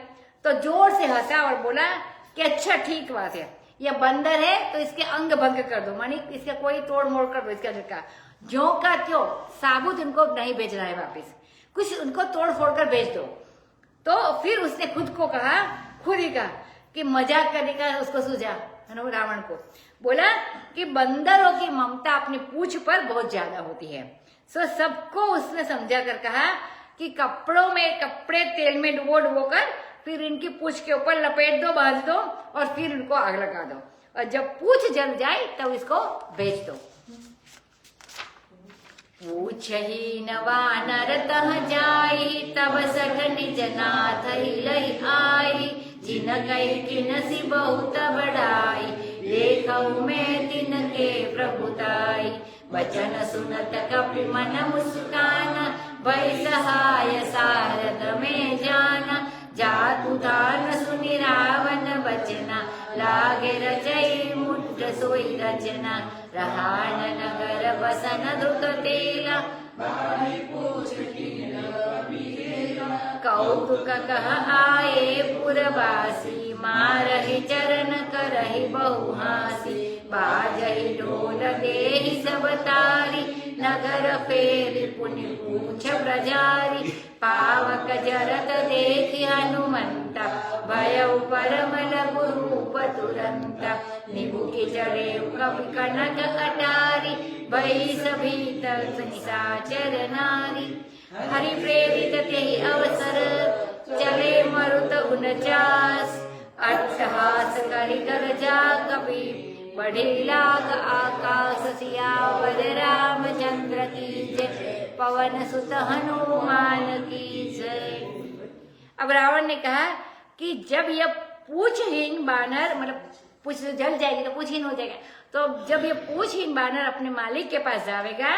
तो जोर से हंसा और बोला कि अच्छा ठीक बात है, यह बंदर है तो इसके अंग भंग कर दो, मानी इसका कोई तोड़ मोड़ कर दो। इसके अंदर का ज्यों का त्यों साबुत इनको नहीं भेजना है वापिस, कुछ उनको तोड़ फोड़ कर भेज दो। तो फिर उसने खुद ही कहा कि मजाक करने का उसको सूझा रावण को। बोला कि बंदरों की ममता अपनी पूंछ पर बहुत ज्यादा होती है। सो सबको उसने समझा कर कहा कि कपड़े तेल में डुबो कर फिर इनकी पूंछ के ऊपर लपेट दो, बांध दो और फिर इनको आग लगा दो, और जब पूंछ जल जाए तब इसको बेच दो। पूछही न वानर तह जाई, तब सठ निज नाथ लई आई। जिन कई किनसी बहुत बड़ाई, देखऊ में तिन के प्रभुताई। वचन सुनत कपि मन मुस्काना, भय सहाय सारद में जाना। जातु दान सुनि रावण बचना, लागे रचई मुठ सोई रचना। रहान नगर बसन द्रुत तेला, कौतुक कह आए पुरवासी। मारहि चरण करहि बहु हासी, बाजहि ढोल देहि सब तारी, नगर फेरि पुनि पूछ ब्रजारी, पावक जरत देखि हनुमंता, भयउ परम लघु रूप तुरंता, निबुकि चढ़े कपि कनक अटारी, भई सभीत निशाचर नारी, हरि प्रेरित तेहि अवसर, चले मरुत 49, अट्टहास करि कर जा कपि, बढ़े लाग आकाश सियावर रामचंद्र की जय, पवन सुत हनुमान की जय। अब रावण ने कहा कि जब यह पूछहीन बानर, मतलब पूछ जल जाएगी तो पूछहीन हो जाएगा, तो जब ये पूछहीन बानर अपने मालिक के पास जाएगा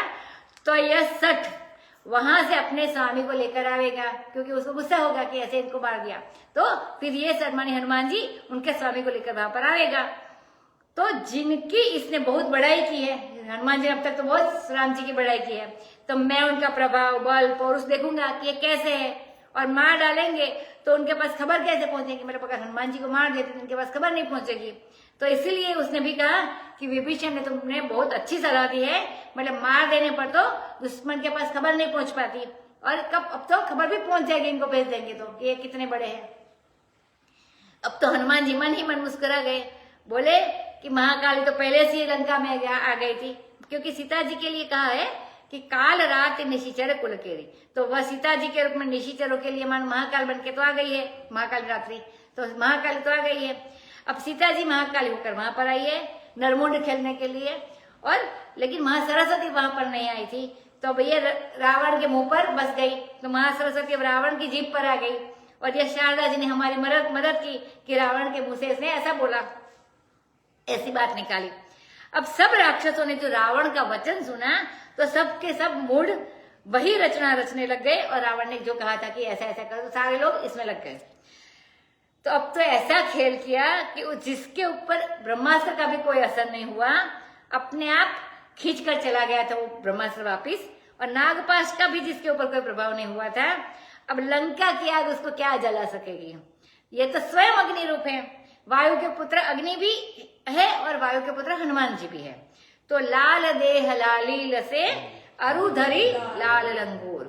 तो यह सठ वहां से अपने स्वामी को लेकर आवेगा, क्योंकि उसको गुस्सा होगा कि ऐसे इनको मार दिया, तो फिर ये माने हनुमान जी उनके स्वामी को लेकर वहां पर आवेगा। तो जिनकी इसने बहुत बड़ाई की है, हनुमान जी ने अब तक तो बहुत राम जी की बड़ाई की है, तो मैं उनका प्रभाव बल पौरुष देखूंगा कि ये कैसे है, और मार डालेंगे तो उनके पास खबर कैसे पहुंचेगी, मतलब अगर हनुमान जी को मार देते तो उनके पास खबर नहीं पहुंचेगी। तो इसीलिए उसने भी कहा कि विभीषण ने तुमने बहुत अच्छी सलाह दी है, मतलब मार देने पर तो दुश्मन के पास खबर नहीं पहुंच पाती, और कब अब तो खबर भी पहुंच जाएगी, इनको भेज देंगे तो कि ये कितने बड़े हैं। अब तो हनुमान जी मन ही मन मुस्कुरा गए, बोले कि महाकाली तो पहले से ही लंका में आ गई थी, क्योंकि सीता जी के लिए कहा है कि काल रात निशिचर कुल केरी, तो वह सीता जी के रूप में निशिचरों के लिए मान महाकाल बन के तो आ गई है, महाकाल रात्रि तो महाकाली तो आ गई है। अब सीता जी महाकाली होकर वहां पर आई है नरमुंड खेलने के लिए, और लेकिन महासरस्वती वहां पर नहीं आई थी, तो भैया रावण के मुंह पर बस गई, तो महासरस्वती अब रावण की जीभ पर आ गई, और यह शारदा जी ने हमारी मदद की कि रावण के मुंह से इसने ऐसा बोला, ऐसी बात निकाली। अब सब राक्षसों ने जो रावण का वचन सुना तो सबके सब मूड वही रचना रचने लग गए, और रावण ने जो कहा था कि ऐसा ऐसा करो तो सारे लोग इसमें लग गए। तो अब तो ऐसा खेल किया कि जिसके ऊपर ब्रह्मास्त्र का भी कोई असर नहीं हुआ, अपने आप खींच कर चला गया था वो ब्रह्मास्त्र वापिस, और नागपाश का भी जिसके ऊपर कोई प्रभाव नहीं हुआ था। अब लंका की आग उसको क्या जला सकेगी, ये तो स्वयं अग्नि रूप है, वायु के पुत्र अग्नि भी है और वायु के पुत्र हनुमान जी भी है। तो लाल देह लालील से अरुधरी लाल लंगूर,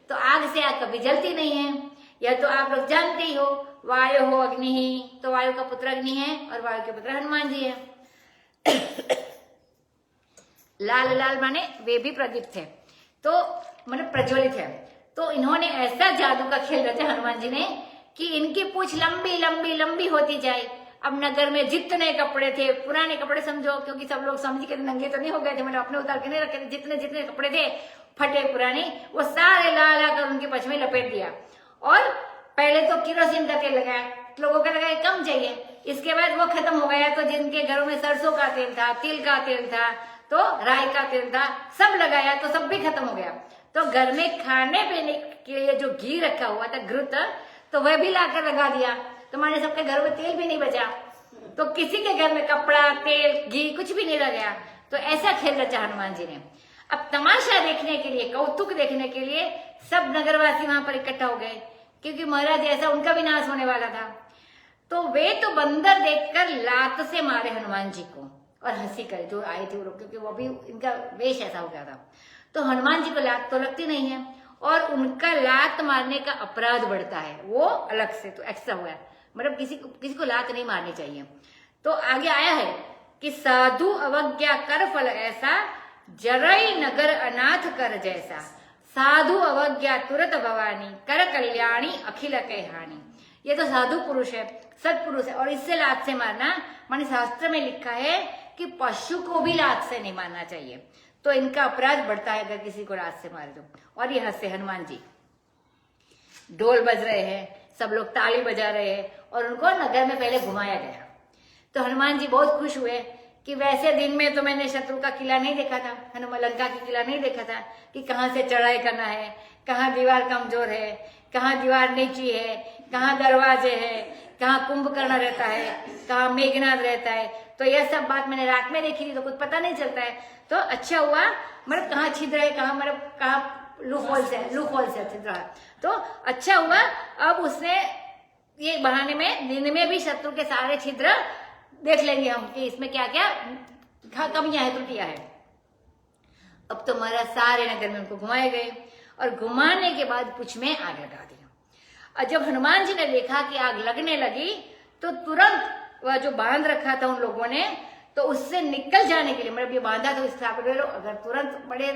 तो आग से आग कभी जलती नहीं है, यह तो आप लोग जानते ही हो, वायु हो अग्नि ही, तो वायु का पुत्र अग्नि है और वायु के पुत्र हनुमान जी है। लाल लाल माने वे भी प्रदीप्त थे, तो मतलब प्रज्वलित है, तो इन्होंने ऐसा जादू का खेल रचा हनुमान जी ने कि इनकी पूंछ लंबी लंबी लंबी होती जाए। अब नगर में जितने कपड़े थे, पुराने कपड़े समझो, क्योंकि सब लोग समझ के नंगे तो नहीं हो गए थे, मतलब अपने उतार के नहीं रखे थे, जितने जितने कपड़े थे फटे पुराने, वो सारे ला ला कर उनके पछ में लपेट दिया, और पहले तो केरोसिन का तेल लगाया, लोगों का लगा कम चाहिए, इसके बाद वो खत्म हो गया, तो जिनके घरों में सरसों का तेल था, तिल का तेल था, तो राई का तेल था, सब लगाया तो सब भी खत्म हो गया। तो घर में खाने पीने के लिए जो घी रखा हुआ था घृत, तो वह भी लाकर लगा दिया, तो हमारे सबके घर में तेल भी नहीं बचा, तो किसी के घर में कपड़ा तेल घी कुछ भी नहीं रह गया। तो ऐसा खेल रचा हनुमान जी ने। अब तमाशा देखने के लिए, कौतुक देखने के लिए सब नगरवासी वहां पर इकट्ठा हो गए, क्योंकि महाराज ऐसा उनका भी नाश होने वाला था। तो वे तो बंदर देखकर लात से मारे हनुमान जी को, और हंसी करे जो आए थे वो लोग, क्योंकि वो भी इनका वेश ऐसा हो गया था। तो हनुमान जी को लात तो लगती नहीं है, और उनका लात मारने का अपराध बढ़ता है, वो अलग से तो एक्स्ट्रा हुआ है, मतलब किसी को लात नहीं मारनी चाहिए। तो आगे आया है कि साधु अवज्ञा कर फल ऐसा, जरई नगर अनाथ कर जैसा, साधु अवज्ञा तुरत भवानी, कर कल्याणी अखिल के हानि। ये तो साधु पुरुष है, सत्पुरुष है, और इससे लात से मारना, माने शास्त्र में लिखा है कि पशु को भी लात से नहीं मारना चाहिए, तो इनका अपराध बढ़ता है अगर किसी को लात से मारे तो। और ये हंसे हनुमान जी, ढोल बज रहे हैं, सब लोग ताली बजा रहे हैं, और उनको नगर में पहले घुमाया गया। तो हनुमान जी बहुत खुश हुए कि वैसे दिन में तो मैंने शत्रु का किला नहीं देखा था, हनुमान लंका की किला नहीं देखा था कि कहाँ से चढ़ाई करना है, कहाँ दीवार कमजोर है, कहाँ दीवार नीची है, कहाँ दरवाजे है, कहाँ कुंभकर्ण रहता है, कहाँ मेघनाद रहता है। तो यह सब बात मैंने रात में देखी थी, तो कुछ पता नहीं चलता है। तो अच्छा हुआ, मतलब कहाँ छिद्र है, कहाँ मतलब कहाँ लूप होल्स है छिद्र है, तो अच्छा हुआ। अब उसने ये बहाने में दिन में भी शत्रु के सारे छिद्र देख लेंगे हम कि इसमें क्या क्या कमियां है, त्रुटियां है। अब तो महाराज सारे नगर में उनको घुमाए गए और घुमाने के बाद पूछ में आग लगा दिया। और जब हनुमान जी ने देखा कि आग लगने लगी तो तुरंत वह जो बांध रखा था उन लोगों ने, तो उससे निकल जाने के लिए, मतलब ये बांधा तो इस अगर तुरंत बड़े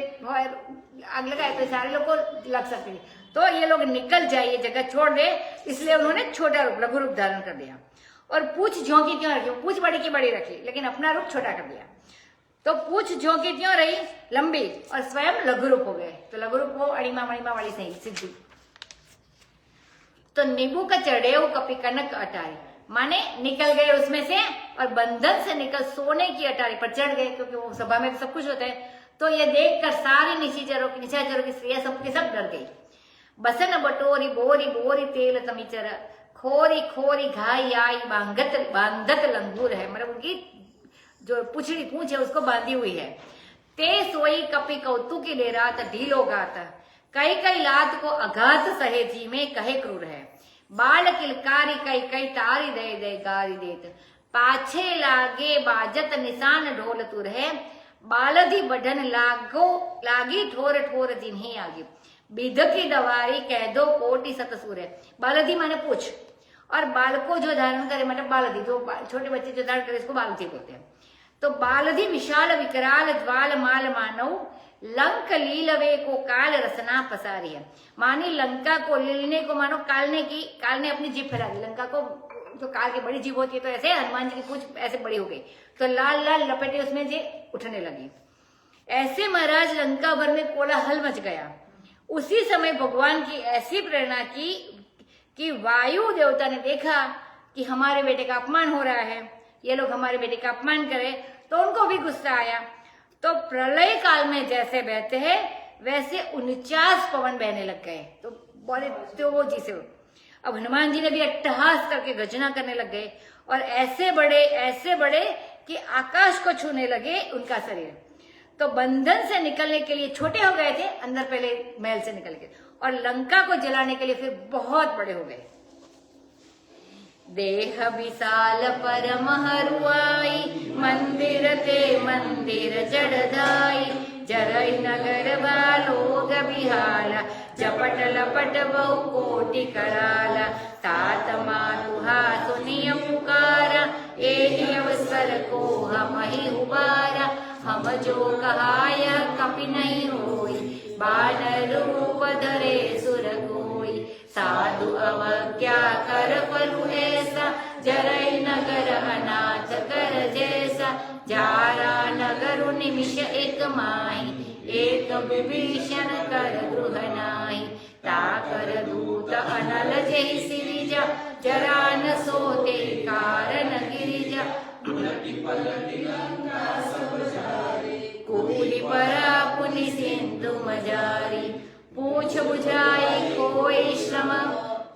आग लगाए तो सारे लोग को लग सकती है, तो ये लोग निकल जाए, ये जगह छोड़ दे, इसलिए उन्होंने छोटा रूप, लघु रूप धारण कर दिया। और पूछ झोंकी क्यों रखी? पूछ बड़ी की बड़ी रखी, लेकिन अपना रूप छोटा कर दिया। तो पूछ झोंकी क्यों रही लंबी और स्वयं लघु रूप हो गए? तो लघु रूप हो अणिमा मणिमा वाली सही सिद्धि। तो नींबू का चढ़ेऊ कपि कनक अटारी, माने निकल गए उसमें से और बंधन से निकल सोने की अटारी पर चढ़ गए, क्योंकि वो सभा में सब कुछ होता है। तो ये देखकर सारी निशाचरों की स्त्रियां सबके सब डर गई। बसन बटोरी बोरी बोरी तेल तमिचर, खोरी खोरी घाई आई बांधत लंगूर है, मतलब उनकी जो पुछड़ी पूंछ है उसको बांधी हुई है। ते सोई कपि कौतुकी ले रात ढीलो गात, कई कई लात को अघात सहेजी में कहे क्रूर है। बाल किलकारी कई कई तारी दे दे गारी देत, पाछे लागे बाजत निशान ढोल तुर है। बालधी बढ़न लागी ठोर ठोर जिन्हें आगे, विध की दवारी कह दो कोटि सतसुर है। बालधी माने पूछ, और बालको जो धारण करे मतलब बालधी, जो छोटे बच्चे जो धारण करे इसको बालधी बोलते हैं। तो बालधी विशाल विकराल ज्वाल माल मानव, लंक लीलवे को काल रसना पसारी है। मानी लंका को लीलने को मानो काल ने अपनी जीभ फैला दी। लंका को जो काल की बड़ी जीभ होती है, तो ऐसे हनुमान जी की पूंछ ऐसे बड़ी हो गई, तो लाल लाल लपेटे उसमें जे उठने लगी। ऐसे महाराज लंका भर में कोलाहल मच गया। उसी समय भगवान की ऐसी प्रेरणा की कि वायु देवता ने देखा कि हमारे बेटे का अपमान हो रहा है, ये लोग हमारे बेटे का अपमान करें, तो उनको भी गुस्सा आया। तो प्रलय काल में जैसे बहते हैं वैसे 49 पवन बहने लग गए। तो बोले तो जी से अब हनुमान जी ने भी अट्टहास करके गर्जना करने लग गए और ऐसे बड़े कि आकाश को छूने लगे उनका शरीर। तो बंधन से निकलने के लिए छोटे हो गए थे, अंदर पहले महल से निकल गए, और लंका को जलाने के लिए फिर बहुत बड़े हो गए। देह विशाल परम हरुआई, मंदिर ते मंदिर जड़धाई, जरई नगर बालोग बिहाला, जपट लपट बहु कोटि कराला। तात मातुहा सुनिय पुकारा, एहि अवसर को हम ही उबारा। हम जो कहाय कपि नहीं होई, बानर रूप धरे सुर गोई। साधु अवज्ञा कर पलु ऐसा, जरई नगर अनाथ कर जैसा। जारा नगर निमिष एक माही, एक विभीषण कर गृह नाही। ताकर दूत अनल जहि सिरिजा, जरा न सोते कारण गिरिजा। कूली परा पुनि सिंधु मजारी, पूछ बुझाई कोई श्रम,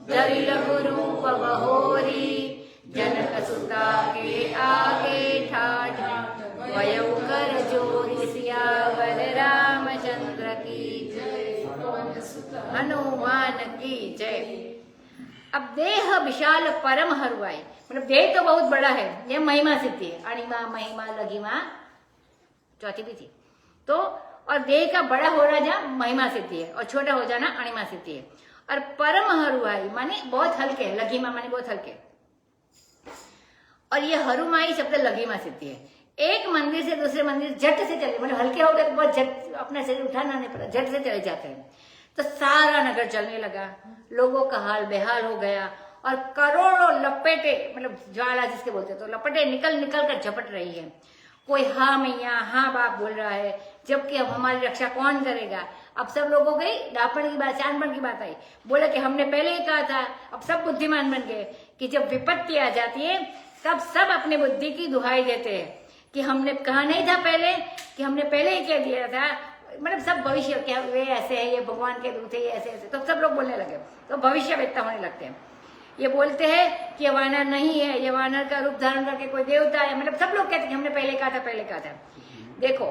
धरि लघु रूप बहोरी। जनक सुता के आगे ठाठ, वयौ कर जोरी सियावर रामचंद्र की जय, हनुमान की जय। अब देह विशाल परम हरुआई, मतलब देह तो बहुत बड़ा है, ये महिमा सिद्धि है। अणिमा महिमा लघिमा चौथी भी थी। तो और देह का बड़ा हो जाना महिमा सिद्धि है और छोटा हो जाना अणिमा सिद्धि है। और परम हरुआई माने बहुत हल्के, लघिमा माने बहुत हल्के, और ये हरुमाई शब्द लघिमा सिद्धि है। एक मंदिर से दूसरे मंदिर झट से चले, मतलब हल्के हो गए तो बहुत झट, अपना शरीर उठाना नहीं पड़ा, झट से चले जाते हैं। तो सारा नगर जलने लगा, लोगों का हाल बेहाल हो गया, और करोड़ों लपेटे, मतलब ज्वाला जिसके बोलते हैं, तो लपेटे निकल निकल कर झपट रही है। कोई हाँ मैया हाँ बाप बोल रहा है, जबकि अब हमारी रक्षा कौन करेगा। अब सब लोगों की डापण की बात, चांदपन की बात आई, बोले कि हमने पहले ही कहा था। अब सब बुद्धिमान बन गए कि जब विपत्ति आ जाती है तब सब अपने बुद्धि की दुहाई देते हैं कि हमने कहा नहीं था पहले, कि हमने पहले ही कह दिया था। मतलब सब भविष्य, क्या वे ऐसे है, ये भगवान के दूत है, ये ऐसे ऐसे, तो सब लोग बोलने लगे, तो भविष्यवेत्ता होने लगते हैं। ये बोलते हैं कि ये वानर नहीं है, ये वानर का रूप धारण करके कोई देवता है, मतलब सब लोग कहते हैं कि हमने पहले कहा था, पहले कहा था। देखो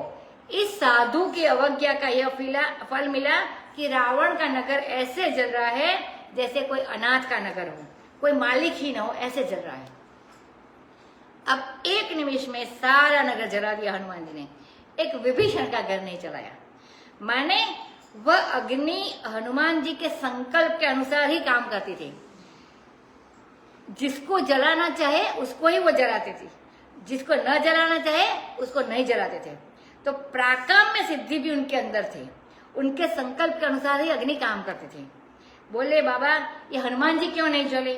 इस साधु की अवज्ञा का यह फल मिला कि रावण का नगर ऐसे जल रहा है जैसे कोई अनाथ का नगर हो, कोई मालिक ही ना हो, ऐसे जल रहा है। अब एक निमिष में सारा नगर जला दिया हनुमान जी ने, एक विभीषण का घर नहीं चलाया। माने वह अग्नि हनुमान जी के संकल्प के अनुसार ही काम करती थी। जिसको जलाना चाहे उसको ही वो जलाते थे, जिसको न जलाना चाहे उसको नहीं जलाते थे। तो प्राकाम्य सिद्धि भी उनके अंदर थी, उनके संकल्प के अनुसार ही अग्नि काम करती थी। बोले बाबा ये हनुमान जी क्यों नहीं जले?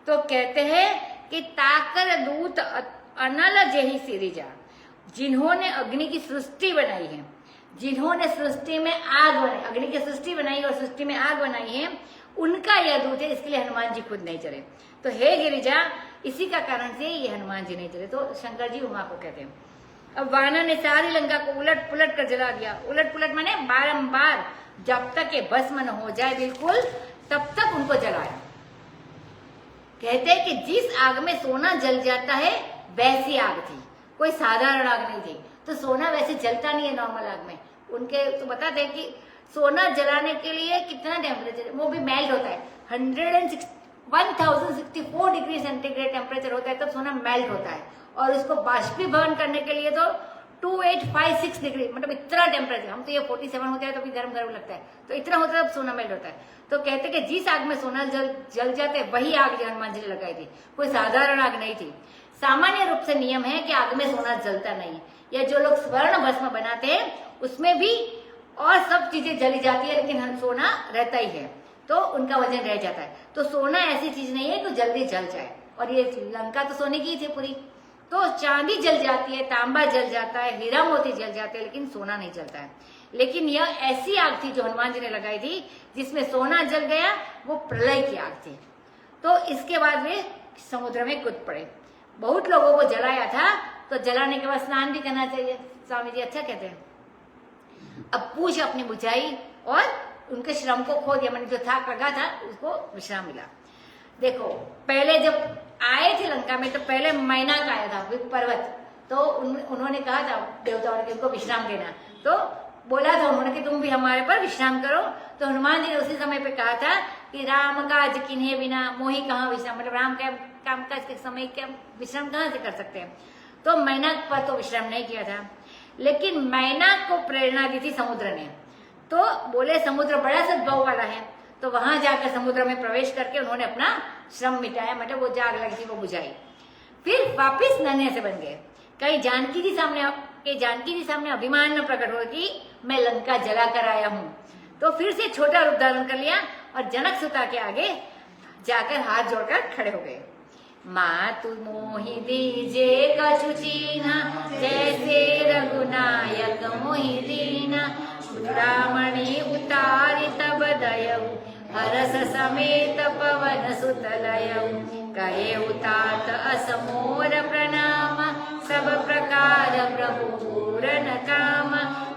तो कहते हैं कि ताकर दूत अनल जेहि सिरिजा, जिन्होंने अग्नि की सृष्टि बनाई है, जिन्होंने सृष्टि में आग बनाई, अग्नि की सृष्टि बनाई और सृष्टि में आग बनाई है, उनका यह दूत है, इसके लिए हनुमान जी खुद नहीं चले। तो हे गिरिजा, इसी का कारण से ये हनुमान जी नहीं चले। तो शंकर जी उमा को कहते हैं। अब वानर ने सारी लंका को उलट पुलट कर जला दिया। उलट पुलट माने बारंबार, जब तक ये भस्म न हो जाए बिल्कुल, तब तक उनको जलाया। कहते हैं कि जिस आग में सोना जल जाता है वैसी आग थी, कोई साधारण आग नहीं थी। तो सोना वैसे जलता नहीं है नॉर्मल आग में। उनके तो बताते हैं कि सोना जलाने के लिए कितना टेम्परेचर, वो भी मेल्ट होता है, 1064 डिग्री सेंटीग्रेड टेम्परेचर होता है, तब सोना मेल्ट होता है। और उसको बाष्पीभवन करने के लिए तो 2856 डिग्री, मतलब इतना टेम्परेचर, हम तो ये 47 होता है तो भी गर्म गर्म लगता है, तो इतना होता है तब सोना मेल्ट होता है। तो कहते कि जिस आग में सोना जल जाते वही आग हनुमान जी ने लगाई थी, कोई साधारण आग नहीं थी। सामान्य रूप से नियम है कि आग में सोना जलता नहीं, या जो लोग स्वर्ण भस्म बनाते हैं उसमें भी और सब चीजें जली जाती है, लेकिन सोना रहता ही है, तो उनका वजन रह जाता है। तो सोना ऐसी चीज नहीं है तो जल्दी जल जाए, और ये लंका तो सोने की ही थी पूरी। तो चांदी जल जाती है, तांबा जल जाता है, हीरा मोती जल जाते हैं, लेकिन सोना नहीं जलता है। लेकिन यह ऐसी आग थी जो हनुमान जी ने लगाई थी, जिसमें सोना जल गया, वो प्रलय की आग थी। तो इसके बाद वे समुद्र में कूद पड़े। बहुत लोगों को जलाया था, तो जलाने के बाद स्नान भी करना चाहिए, स्वामी जी अच्छा कहते हैं। अब पूछ अपनी बुझाई और उनके श्रम को खो दिया, मैंने जो थाक लगा था उसको विश्राम मिला। देखो पहले जब आए थे लंका में, तो पहले मैनाक आया था पर्वत, तो उन्होंने कहा था देवताओं ने उनको विश्राम देना, तो बोला था उन्होंने कि तुम भी हमारे पर विश्राम करो। तो हनुमान जी ने उसी समय पे कहा था कि राम काज किन्हे बिना मोहि कहाँ विश्राम, मतलब राम के काम काज के समय क्या विश्राम कहाँ से कर सकते हैं। तो मैनाक पर तो विश्राम नहीं किया था, लेकिन मैनाक को प्रेरणा दी थी समुद्र ने। तो बोले समुद्र बड़ा सद्भाव वाला है, तो वहां जाकर समुद्र में प्रवेश करके उन्होंने अपना श्रम मिटाया, मतलब वो जो आग लगी थी वो बुझाई। फिर वापिस नन्हे से बन गए। कहीं जानकी जी सामने अभिमान न प्रकट हो कि मैं लंका जला कर आया हूँ, तो फिर से छोटा रूप धारण कर लिया और जनक सुता के आगे जाकर हाथ जोड़कर खड़े हो गए। मातु मोहि दीजे कछु चीन्हा, जैसे रघुनायक मोहि दीना। चूड़ामणि उतारि तब दयऊ, हरस समेत पवन सुत लयऊ। कहे उतात असमोर प्रणाम, सब प्रकार प्रभु पूरन काम।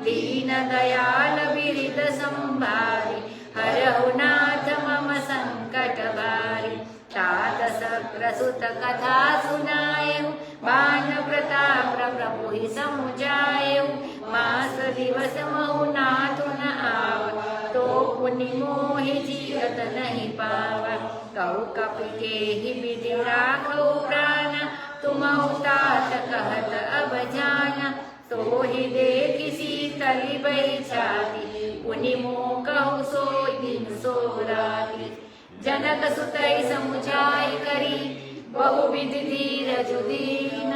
दीन दयाल बिरिद संभारी, हरहु नाथ मम संकट भारी। तात सक्रसुत कथा सुनायऊ, बाण प्रताप प्रभु ही समुझायऊ। मास दिवस महु नाथु न आव, तो पुनि मोहि जीवत नहीं पावा। कहु कपि के ही विधि राखऊ प्राण, तुमहु तात कहत अब जाना। तो ही देखि सीतली बैठाती, पुनि मोह कहु सोई दिन सो राती। जनक सुतई समुझाई करी, बहुविधि धीरजु दीन।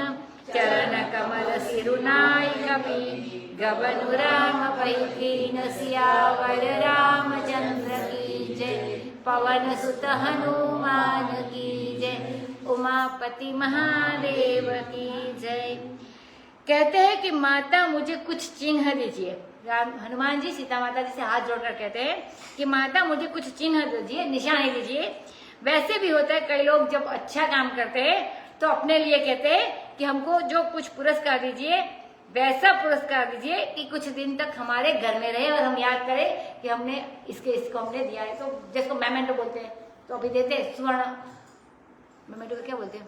चरण कमल सिरुनाई कपि, गबनु राम पैठीन। सियावर रामचंद्र की जय, पवन सुत हनुमान की जय। उमापति महादेव की जय। कहते हैं कि माता मुझे कुछ चिन्ह दीजिए। हनुमान जी सीता माता जी से हाथ जोड़कर कहते हैं कि माता मुझे कुछ चिन्ह दीजिए, निशानी दीजिए। वैसे भी होता है कई लोग जब अच्छा काम करते हैं तो अपने लिए कहते हैं कि हमको जो कुछ पुरस्कार दीजिए, वैसा पुरस्कार दीजिए कि कुछ दिन तक हमारे घर में रहे और हम याद करें कि हमने इसको हमने दिया है। तो जिसको मेमेंटो बोलते हैं, तो अभी देते हैं स्वर्ण मेमेंटो को क्या बोलते हैं,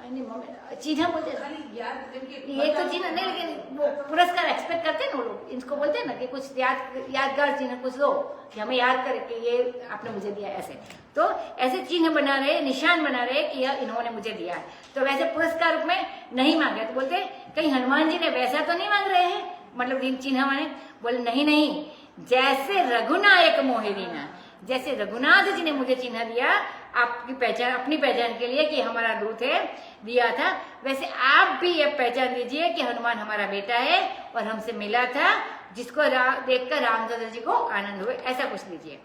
चिन्ह बोलते हैं, ये तो चिन्ह नहीं, लेकिन वो पुरस्कार एक्सपेक्ट करते हैं ना वो लोग, इनको बोलते हैं ना कि कुछ यादगार चिन्ह कुछ दो कि हमें याद करे कि ये आपने मुझे दिया, ऐसे। तो ऐसे चिन्ह बना रहे, निशान बना रहे कि यह इन्होंने मुझे दिया है। तो वैसे पुरस्कार रूप में नहीं मांगे, तो बोलते कहीं हनुमान जी ने वैसा तो नहीं मांग रहे हैं, मतलब चिन्ह माने, बोले नहीं, जैसे रघुनायक मोहिनीना, जैसे रघुनाथ जी ने मुझे चिन्ह दिया आपकी पहचान, अपनी पहचान के लिए कि हमारा दूत है, दिया था, वैसे आप भी ये पहचान दीजिए कि हनुमान हमारा बेटा है और हमसे मिला था, जिसको देखकर रामचंद्र जी को आनंद हुए, ऐसा कुछ लीजिए।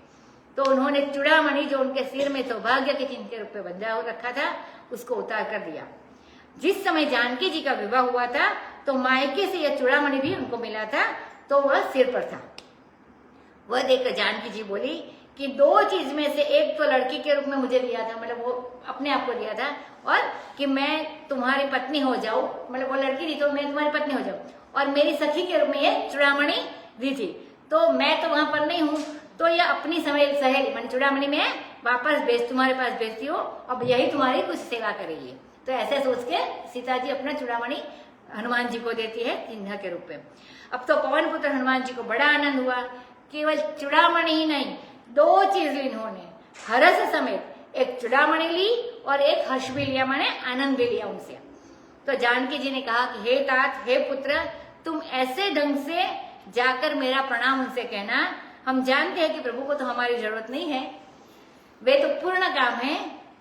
तो उन्होंने चूड़ामणि जो उनके सिर में सौभाग्य के चिन्ह के रूप में बंधा हो रखा था, उसको उतार कर दिया। जिस समय जानकी जी का विवाह हुआ था तो मायके से यह चूड़ामणि भी उनको मिला था, तो वह सिर पर था। वह देखकर जानकी जी बोली कि दो चीज में से एक तो लड़की के रूप में मुझे दिया था, मतलब वो अपने आप को दिया था, और कि मैं तुम्हारी पत्नी हो जाऊं, मतलब वो लड़की थी तो मैं तुम्हारी पत्नी हो जाऊं, और मेरी सखी के रूप में ये चूड़ामणि दी थी, तो मैं तो वहां पर नहीं हूँ, तो ये अपनी सहेली मैंने चूड़ामणि में वापस तुम्हारे पास भेजती हो, अब यही तुम्हारी कुछ सेवा करेगी। तो ऐसे सोच के सीता जी अपना चूड़ामणि हनुमान जी को देती है चिन्ह के रूप में। अब तो पवन पुत्र हनुमान जी को बड़ा आनंद हुआ, केवल चूड़ामणि ही नहीं, दो चीज इन्होंने हर्ष समेत, एक चूड़ामणि ली और एक हर्ष भी लिया, माने आनंद भी लिया उनसे। तो जानकी जी ने कहा कि हे तात, हे पुत्र, तुम ऐसे ढंग से जाकर मेरा प्रणाम उनसे कहना, हम जानते हैं कि प्रभु को तो हमारी जरूरत नहीं है, वे तो पूर्ण काम है,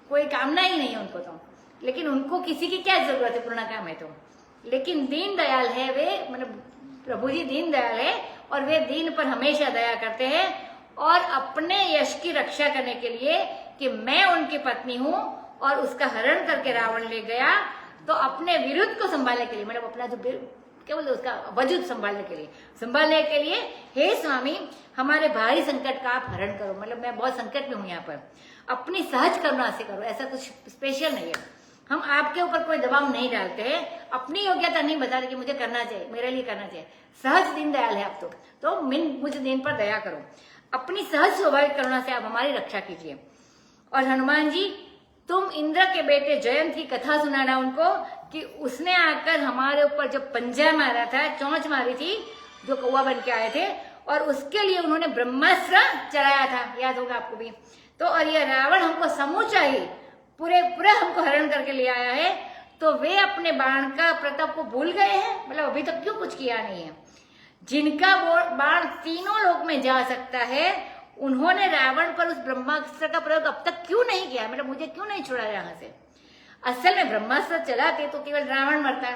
कोई कामना ही नहीं है उनको तो, लेकिन उनको किसी की क्या जरूरत है, पूर्ण काम है तो, लेकिन दीन दयाल है वे, मतलब प्रभु जी दीन दयाल है और वे दीन पर हमेशा दया करते हैं, और अपने यश की रक्षा करने के लिए कि मैं उनकी पत्नी हूं और उसका हरण करके रावण ले गया, तो अपने विरुद्ध को संभालने के लिए, मतलब अपना जो क्या बोलते उसका वजूद संभालने के लिए हे स्वामी हमारे भारी संकट का आप हरण करो, मतलब मैं बहुत संकट में हूं यहाँ पर, अपनी सहज करुणा से करो, ऐसा कुछ स्पेशल नहीं है, हम आपके ऊपर कोई दबाव नहीं डालते हैं, अपनी योग्यता नहीं बताते कि मुझे करना चाहिए, मेरे लिए करना चाहिए, सहज दीन दयाल है आप तो मुझ दीन पर दया करो, अपनी सहज स्वाभाविक करुणा से आप हमारी रक्षा कीजिए। और हनुमान जी, तुम इंद्र के बेटे जयंत की कथा सुनाना उनको कि उसने आकर हमारे ऊपर जो पंजा मारा था, चोंच मारी थी, जो कौवा बन के आए थे, और उसके लिए उन्होंने ब्रह्मास्त्र चलाया था, याद होगा आपको भी। तो और ये रावण हमको समूचा ही पूरे हमको हरण करके ले आया है, तो वे अपने बाण का प्रताप को भूल गए हैं, मतलब अभी तक क्यों कुछ किया नहीं है। जिनका वो बाण तीनों लोक में जा सकता है, उन्होंने रावण पर उस ब्रह्मास्त्र का प्रयोग अब तक क्यों नहीं किया, मतलब मुझे क्यों नहीं छोड़ा यहाँ से। असल में ब्रह्मास्त्र चलाते तो केवल रावण मरता,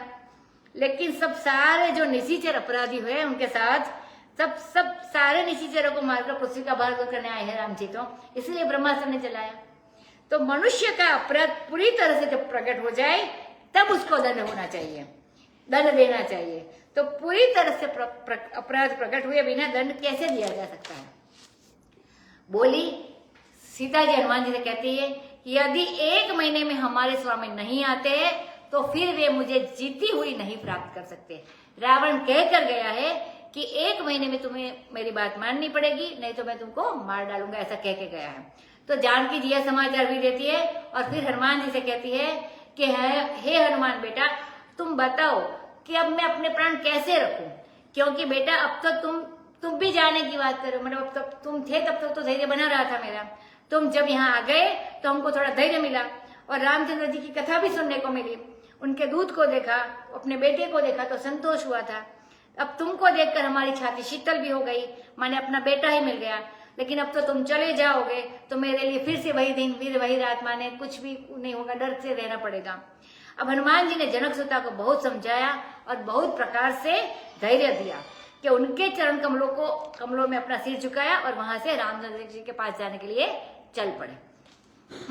लेकिन सब सारे जो निशाचर अपराधी हुए उनके साथ सब सारे निशाचरों को मारकर पृथ्वी का भार करने आए हैं राम जी, तो इसलिए ब्रह्मास्त्र ने चलाया। तो मनुष्य का अपराध पूरी तरह से जब प्रकट हो जाए तब उसको दंड होना चाहिए, दंड देना चाहिए। तो पूरी तरह से अपराध प्रकट हुए बिना दंड कैसे दिया जा सकता है। बोली सीता जी हनुमान जी से कहती है कि यदि 1 महीने में हमारे स्वामी नहीं आते हैं तो फिर वे मुझे जीती हुई नहीं प्राप्त कर सकते। रावण कह कर गया है कि 1 महीने में तुम्हें मेरी बात माननी पड़ेगी, नहीं तो मैं तुमको मार डालूंगा, ऐसा कह के गया है। तो जानकी जी यह समाचार भी देती है और फिर हनुमान जी से कहती है कि हे हनुमान बेटा, तुम बताओ कि अब मैं अपने प्राण कैसे रखूं, क्योंकि बेटा अब तो तुम भी जाने की बात करो, मतलब अब तक तुम थे तब तक तो धैर्य बना रहा था मेरा, तुम जब यहाँ आ गए तो हमको थोड़ा धैर्य मिला और रामचंद्र जी की कथा भी सुनने को मिली, उनके दूध को देखा, अपने बेटे को देखा तो संतोष हुआ था। अब तुमको देखकर हमारी छाती शीतल भी हो गई, माने अपना बेटा ही मिल गया। लेकिन अब तो तुम चले जाओगे तो मेरे लिए फिर से वही दिन फिर वही रात, माने कुछ भी नहीं होगा, डर से रहना पड़ेगा। अब हनुमान जी ने जनकसुता को बहुत समझाया और बहुत प्रकार से धैर्य दिया कि उनके चरण कमलों में अपना सिर झुकाया और वहां से रामचंद्र जी के पास जाने के लिए चल पड़े।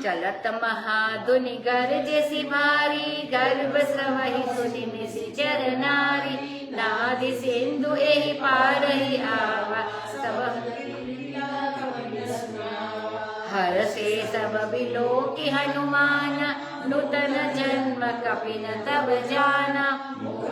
चलत महाधुनि गरजे भारी, गर्भ स्रवहि सुनि निशिचर नारी, नादि सिंधु एहि पारहि आवा, सब हरसे सब बिलोकि हनुमान, नूतन जन्म कपिन तब जाना,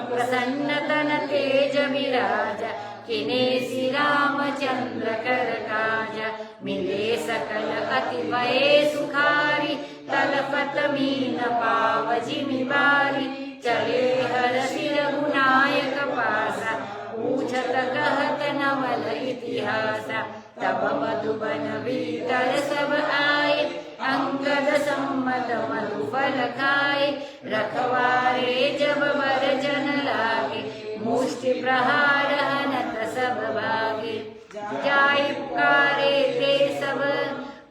प्रसन्न तन तेज विराज, किनेसि रामचंद्र कर काज, मिले सकल अति भये सुखारी, तलपत मीन पावजिमि बारी, चले हरषि रघुनायक पासा, पूछत कहत नवल इतिहासा। तब मधुबन भीतर सब आए, अंगद सम्मत मधुफल खाए। रखवारे जब बरजन लागे, मुष्टि प्रहार हनत सब भागे। जाय पुकारे ते सब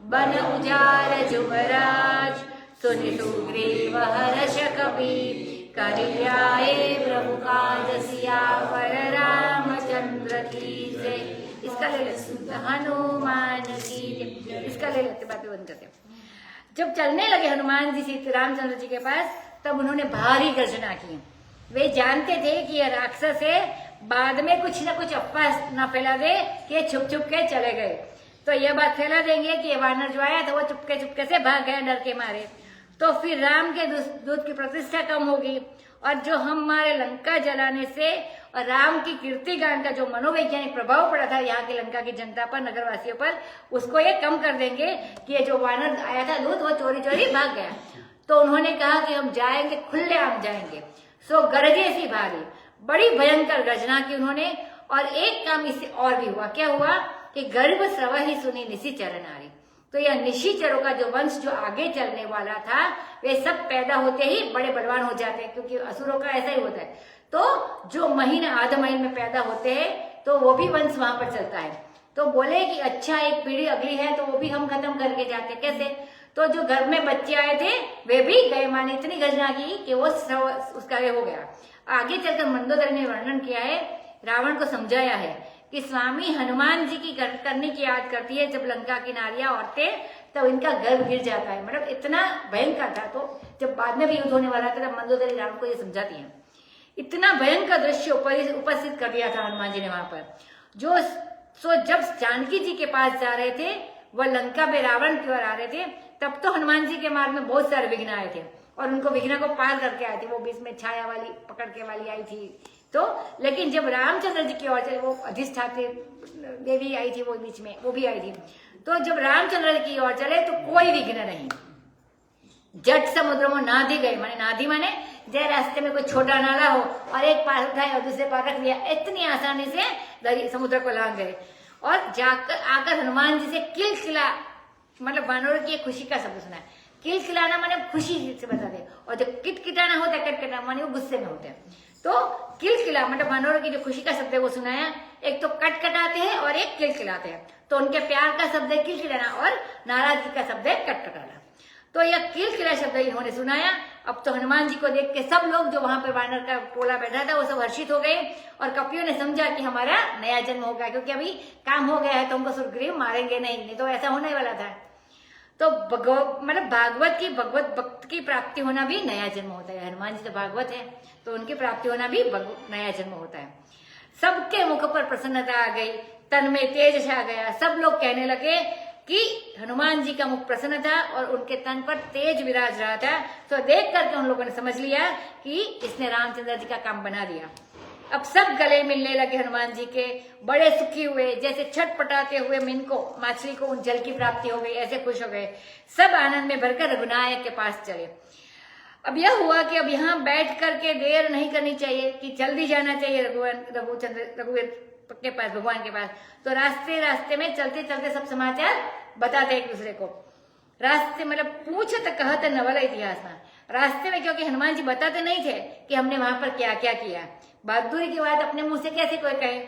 बन उजार जुबराज, सुनि सुग्रीव हर्ष कपि, करि आए प्रभु काज सियावर रामचंद्र की जय। इसका ले लेते हनुमान की जय, इसका ले लेते, बातें बंद करते। जब चलने लगे हनुमान जी सीता रामचंद्र जी के पास, तब उन्होंने भारी गर्जना की। वे जानते थे कि यह राक्षस है, बाद में कुछ न कुछ अफवाह न फैला दे कि छुप छुप के चले गए। तो यह बात फैला देंगे कि ये वानर जो आया था वो चुपके चुपके से भाग गया डर के मारे, तो फिर राम के दूत की प्रतिष्ठा कम होगी, और जो हमारे लंका जलाने से और राम की कीर्ति गान का जो मनोवैज्ञानिक प्रभाव पड़ा था यहाँ की लंका की जनता पर, नगरवासियों पर, उसको ये कम कर देंगे कि ये जो वानर आया था दूत वो चोरी चोरी भाग गया। तो उन्होंने कहा कि हम जाएंगे, खुलेआम जाएंगे। सो गरजे सी भारी, बड़ी भयंकर गर्जना की उन्होंने। और एक काम इससे और भी हुआ, क्या हुआ कि गर्भ स्रव ही सुनी निशिचर नारी। तो यह निशिचरों का जो वंश जो आगे चलने वाला था, वे सब पैदा होते ही बड़े बलवान हो जाते हैं, क्योंकि असुरों का ऐसा ही होता है। तो जो महीना आधा महीने में पैदा होते हैं, तो वो भी वंश वहां पर चलता है। तो बोले कि अच्छा एक पीढ़ी अगली है तो वो भी हम खत्म करके जाते, कैसे? तो जो घर में बच्चे आए थे वे भी गए, माने इतनी गर्जना की कि वो उसका हो गया। आगे चलकर मंदोदरी ने वर्णन किया है, रावण को समझाया है कि स्वामी हनुमान जी की करनी की याद करती है जब लंका की नारियां औरतें, तब इनका गर्भ गिर जाता है। मतलब इतना भयंकर था। तो जब बाद में भी युद्ध होने वाला था तब मंदोदरी रावण को ये समझाती है। इतना भयंकर दृश्य उपस्थित कर दिया था हनुमान जी ने वहां पर। जब जानकी जी के पास जा रहे थे, वह लंका में रावण की ओर आ रहे थे, तब तो हनुमान जी के मार्ग में बहुत सारे विघ्न आए थे और उनको विघ्न को पार करके आए थे। वो बीच में छाया वाली पकड़ के वाली आई थी। तो लेकिन जब रामचंद्र जी की ओर चले, वो अधिष्ठात्री देवी आई थी, वो बीच में वो भी आई थी। तो जब रामचंद्र जी की ओर चले तो कोई विघ्न नहीं, जट समुद्र में नादी गए। माने नादी माने जय रास्ते में कोई छोटा नाला हो और एक पार उठाए और दूसरे पार रख दिया, इतनी आसानी से दरी समुद्र को लांग गए। और जाकर आकर हनुमान जी से किलकिला, मतलब वानरों की खुशी का शब्द सुना है। किलकिलाना माने खुशी से बता दे, और जो किटकिटाना होता है, कटकटा माने वो गुस्से में होते हैं। तो किलकिला मतलब वानरों की जो खुशी का शब्द है वो सुनाया। एक तो कटकटाते हैं और एक किलकिलाते हैं। तो उनके प्यार का शब्द है किलकिलाना और नाराजगी का शब्द है कटकटाना। तो यह किलकिला शब्द इन्होंने सुनाया। अब तो हनुमान जी को देख के सब लोग जो वहां पर वानर का टोला बैठा था वो सब हर्षित हो गए और कपियों ने समझा कि हमारा नया जन्म हो गया, क्योंकि अभी काम हो गया है तो हमको सुग्रीव मारेंगे नहीं तो ऐसा होने वाला था। तो मतलब भागवत की भगवत भक्त की प्राप्ति होना भी नया जन्म होता है। हनुमान जी तो भागवत है तो उनकी प्राप्ति होना भी नया जन्म होता है। सबके मुख पर प्रसन्नता आ गई, तन में तेज छा गया। सब लोग कहने लगे कि हनुमान जी का मुख प्रसन्न था और उनके तन पर तेज विराज रहा था। तो देख करके उन लोगों ने समझ लिया कि इसने रामचंद्र जी का काम बना दिया। अब सब गले मिलने लगे हनुमान जी के, बड़े सुखी हुए, जैसे छटपटाते हुए मिनको मछली को उन जल की प्राप्ति हो गई, ऐसे खुश हो गए। सब आनंद में भरकर रघुनायक के पास चले। अब यह हुआ कि अब यहाँ बैठ करके देर नहीं करनी चाहिए, कि जल्दी जाना चाहिए रघुवीर के पास, भगवान के पास। तो रास्ते रास्ते में चलते चलते सब समाचार बताते एक दूसरे को। रास्ते मतलब पूछत कहत नवल इतिहास में, रास्ते में, क्योंकि हनुमान जी बताते नहीं थे कि हमने वहां पर क्या क्या किया। बहादुरी की बात अपने मुंह से कैसे कोई कहे।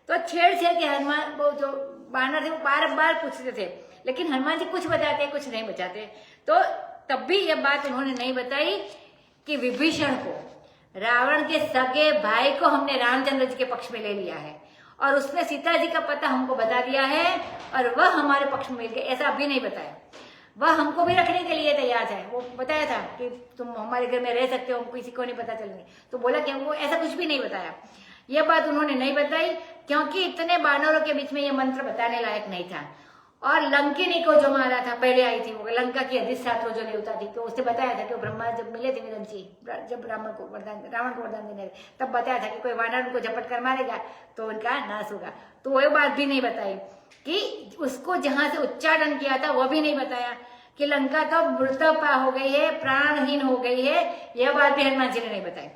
तो छेड़ के हनुमान वो जो बानर थे वो बार बार पूछते थे, लेकिन हनुमान जी कुछ बताते कुछ नहीं बताते। तो तब भी यह बात उन्होंने नहीं बताई कि विभीषण को, रावण के सगे भाई को हमने रामचंद्र जी के पक्ष में ले लिया है और उसने सीता जी का पता हमको बता दिया है और वह हमारे पक्ष में मिल गए, ऐसा अभी नहीं बताया। वह हमको भी रखने के लिए तैयार है। वो बताया था कि तुम हमारे घर में रह सकते हो, हमको किसी को नहीं पता चलेंगे। तो बोला कि हमको ऐसा कुछ भी नहीं बताया। यह बात उन्होंने नहीं बताई क्योंकि इतने बानरों के बीच में यह मंत्र बताने लायक नहीं था। और लंकिनी को जो मारा था, पहले आई थी वो लंका की अधिष्ठात्री जो देवता थी, तो उसने बताया था कि ब्रह्मा जब मिले थे निरंची, जब रावण को वरदान देने, तब बताया था कि कोई वानर उनको झपट कर मारेगा तो उनका नाश होगा। तो वह बात भी नहीं बताई कि उसको जहां से उच्चारण किया था वह भी नहीं बताया। कि लंका तो मृतक हो गई है, प्राणहीन हो गई है, यह बात भी हनुमान जी ने नहीं बताई।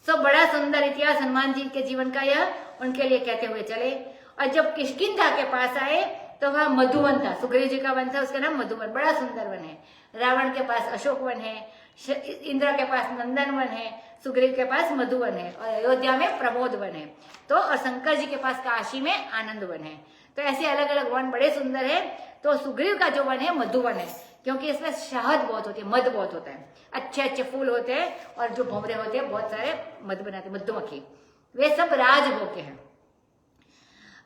सो बड़ा सुंदर इतिहास हनुमान जी के जीवन का यह उनके लिए कहते हुए चले। और जब किष्किंधा के पास आए तो वह मधुवन था, सुग्रीव जी का वन था, उसका नाम मधुवन, बड़ा सुंदर वन है। रावण के पास अशोक वन है, इंद्र के पास नंदन वन है, सुग्रीव के पास मधुवन है, और अयोध्या में प्रमोद वन है, तो और शंकर जी के पास काशी में आनंद वन है। तो ऐसे अलग अलग वन बड़े सुंदर है। तो सुग्रीव का जो वन है मधुवन है, क्योंकि इसमें शहद बहुत होती है, मध बहुत होता है, अच्छे अच्छे फूल होते हैं, और जो भंवरे होते हैं बहुत सारे मध बनाते, मधुमक्खी, वे सब राजभोग के हैं।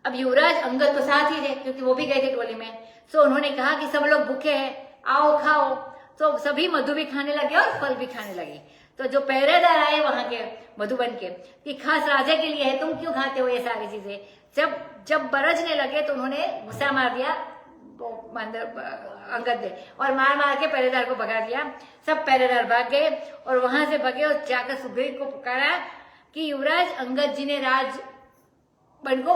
अब युवराज अंगद तो साथ ही थे, क्योंकि वो भी गए थे टोली में। सो उन्होंने कहा कि सब लोग भूखे हैं, आओ खाओ। तो सभी मधु भी खाने लगे और फल भी खाने लगे। तो जो पहरेदार आए वहां के मधुबन के, कि खास राजा के लिए है, तुम क्यों खाते हो ये सारी चीजें। जब बरसने लगे तो उन्होंने गुस्सा मार दिया अंगद ने, और मार मार के पहरेदार को भगा दिया। सब पहरेदार भाग गए और वहां से भगे और जाकर सुग्रीव को पुकारा कि युवराज अंगद जी ने राज वन को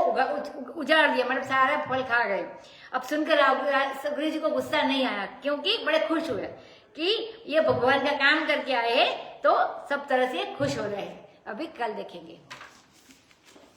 उजाड़ दिया, मतलब सारा फल खा गए। अब सुनकर सुग्रीव जी को गुस्सा नहीं आया, क्योंकि बड़े खुश हुए कि ये भगवान का काम करके आए हैं, तो सब तरह से खुश हो रहे हैं। अभी कल देखेंगे।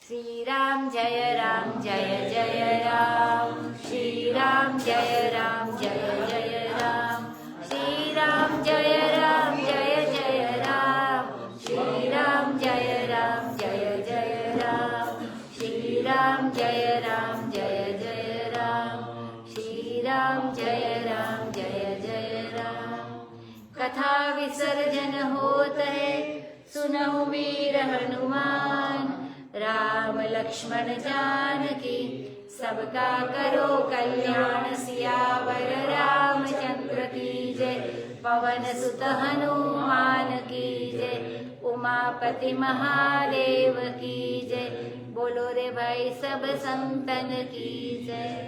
श्री राम जय राम जय जय राम, श्री राम जय राम जय जय राम, श्री राम जय राम जय जय राम, श्री राम जय राम जय जय राम, श्री राम जय राम जय जय राम, श्री राम जय राम जय जय राम। कथा विसर्जन होत है, सुनहु वीर हनुमान, राम लक्ष्मण जानकी सबका करो कल्याण, सियावर रामचंद्र की जय, पवन सुत हनुमान की जय, उमापति महादेव की जय। बोलो रे भाई सब संतन की जय।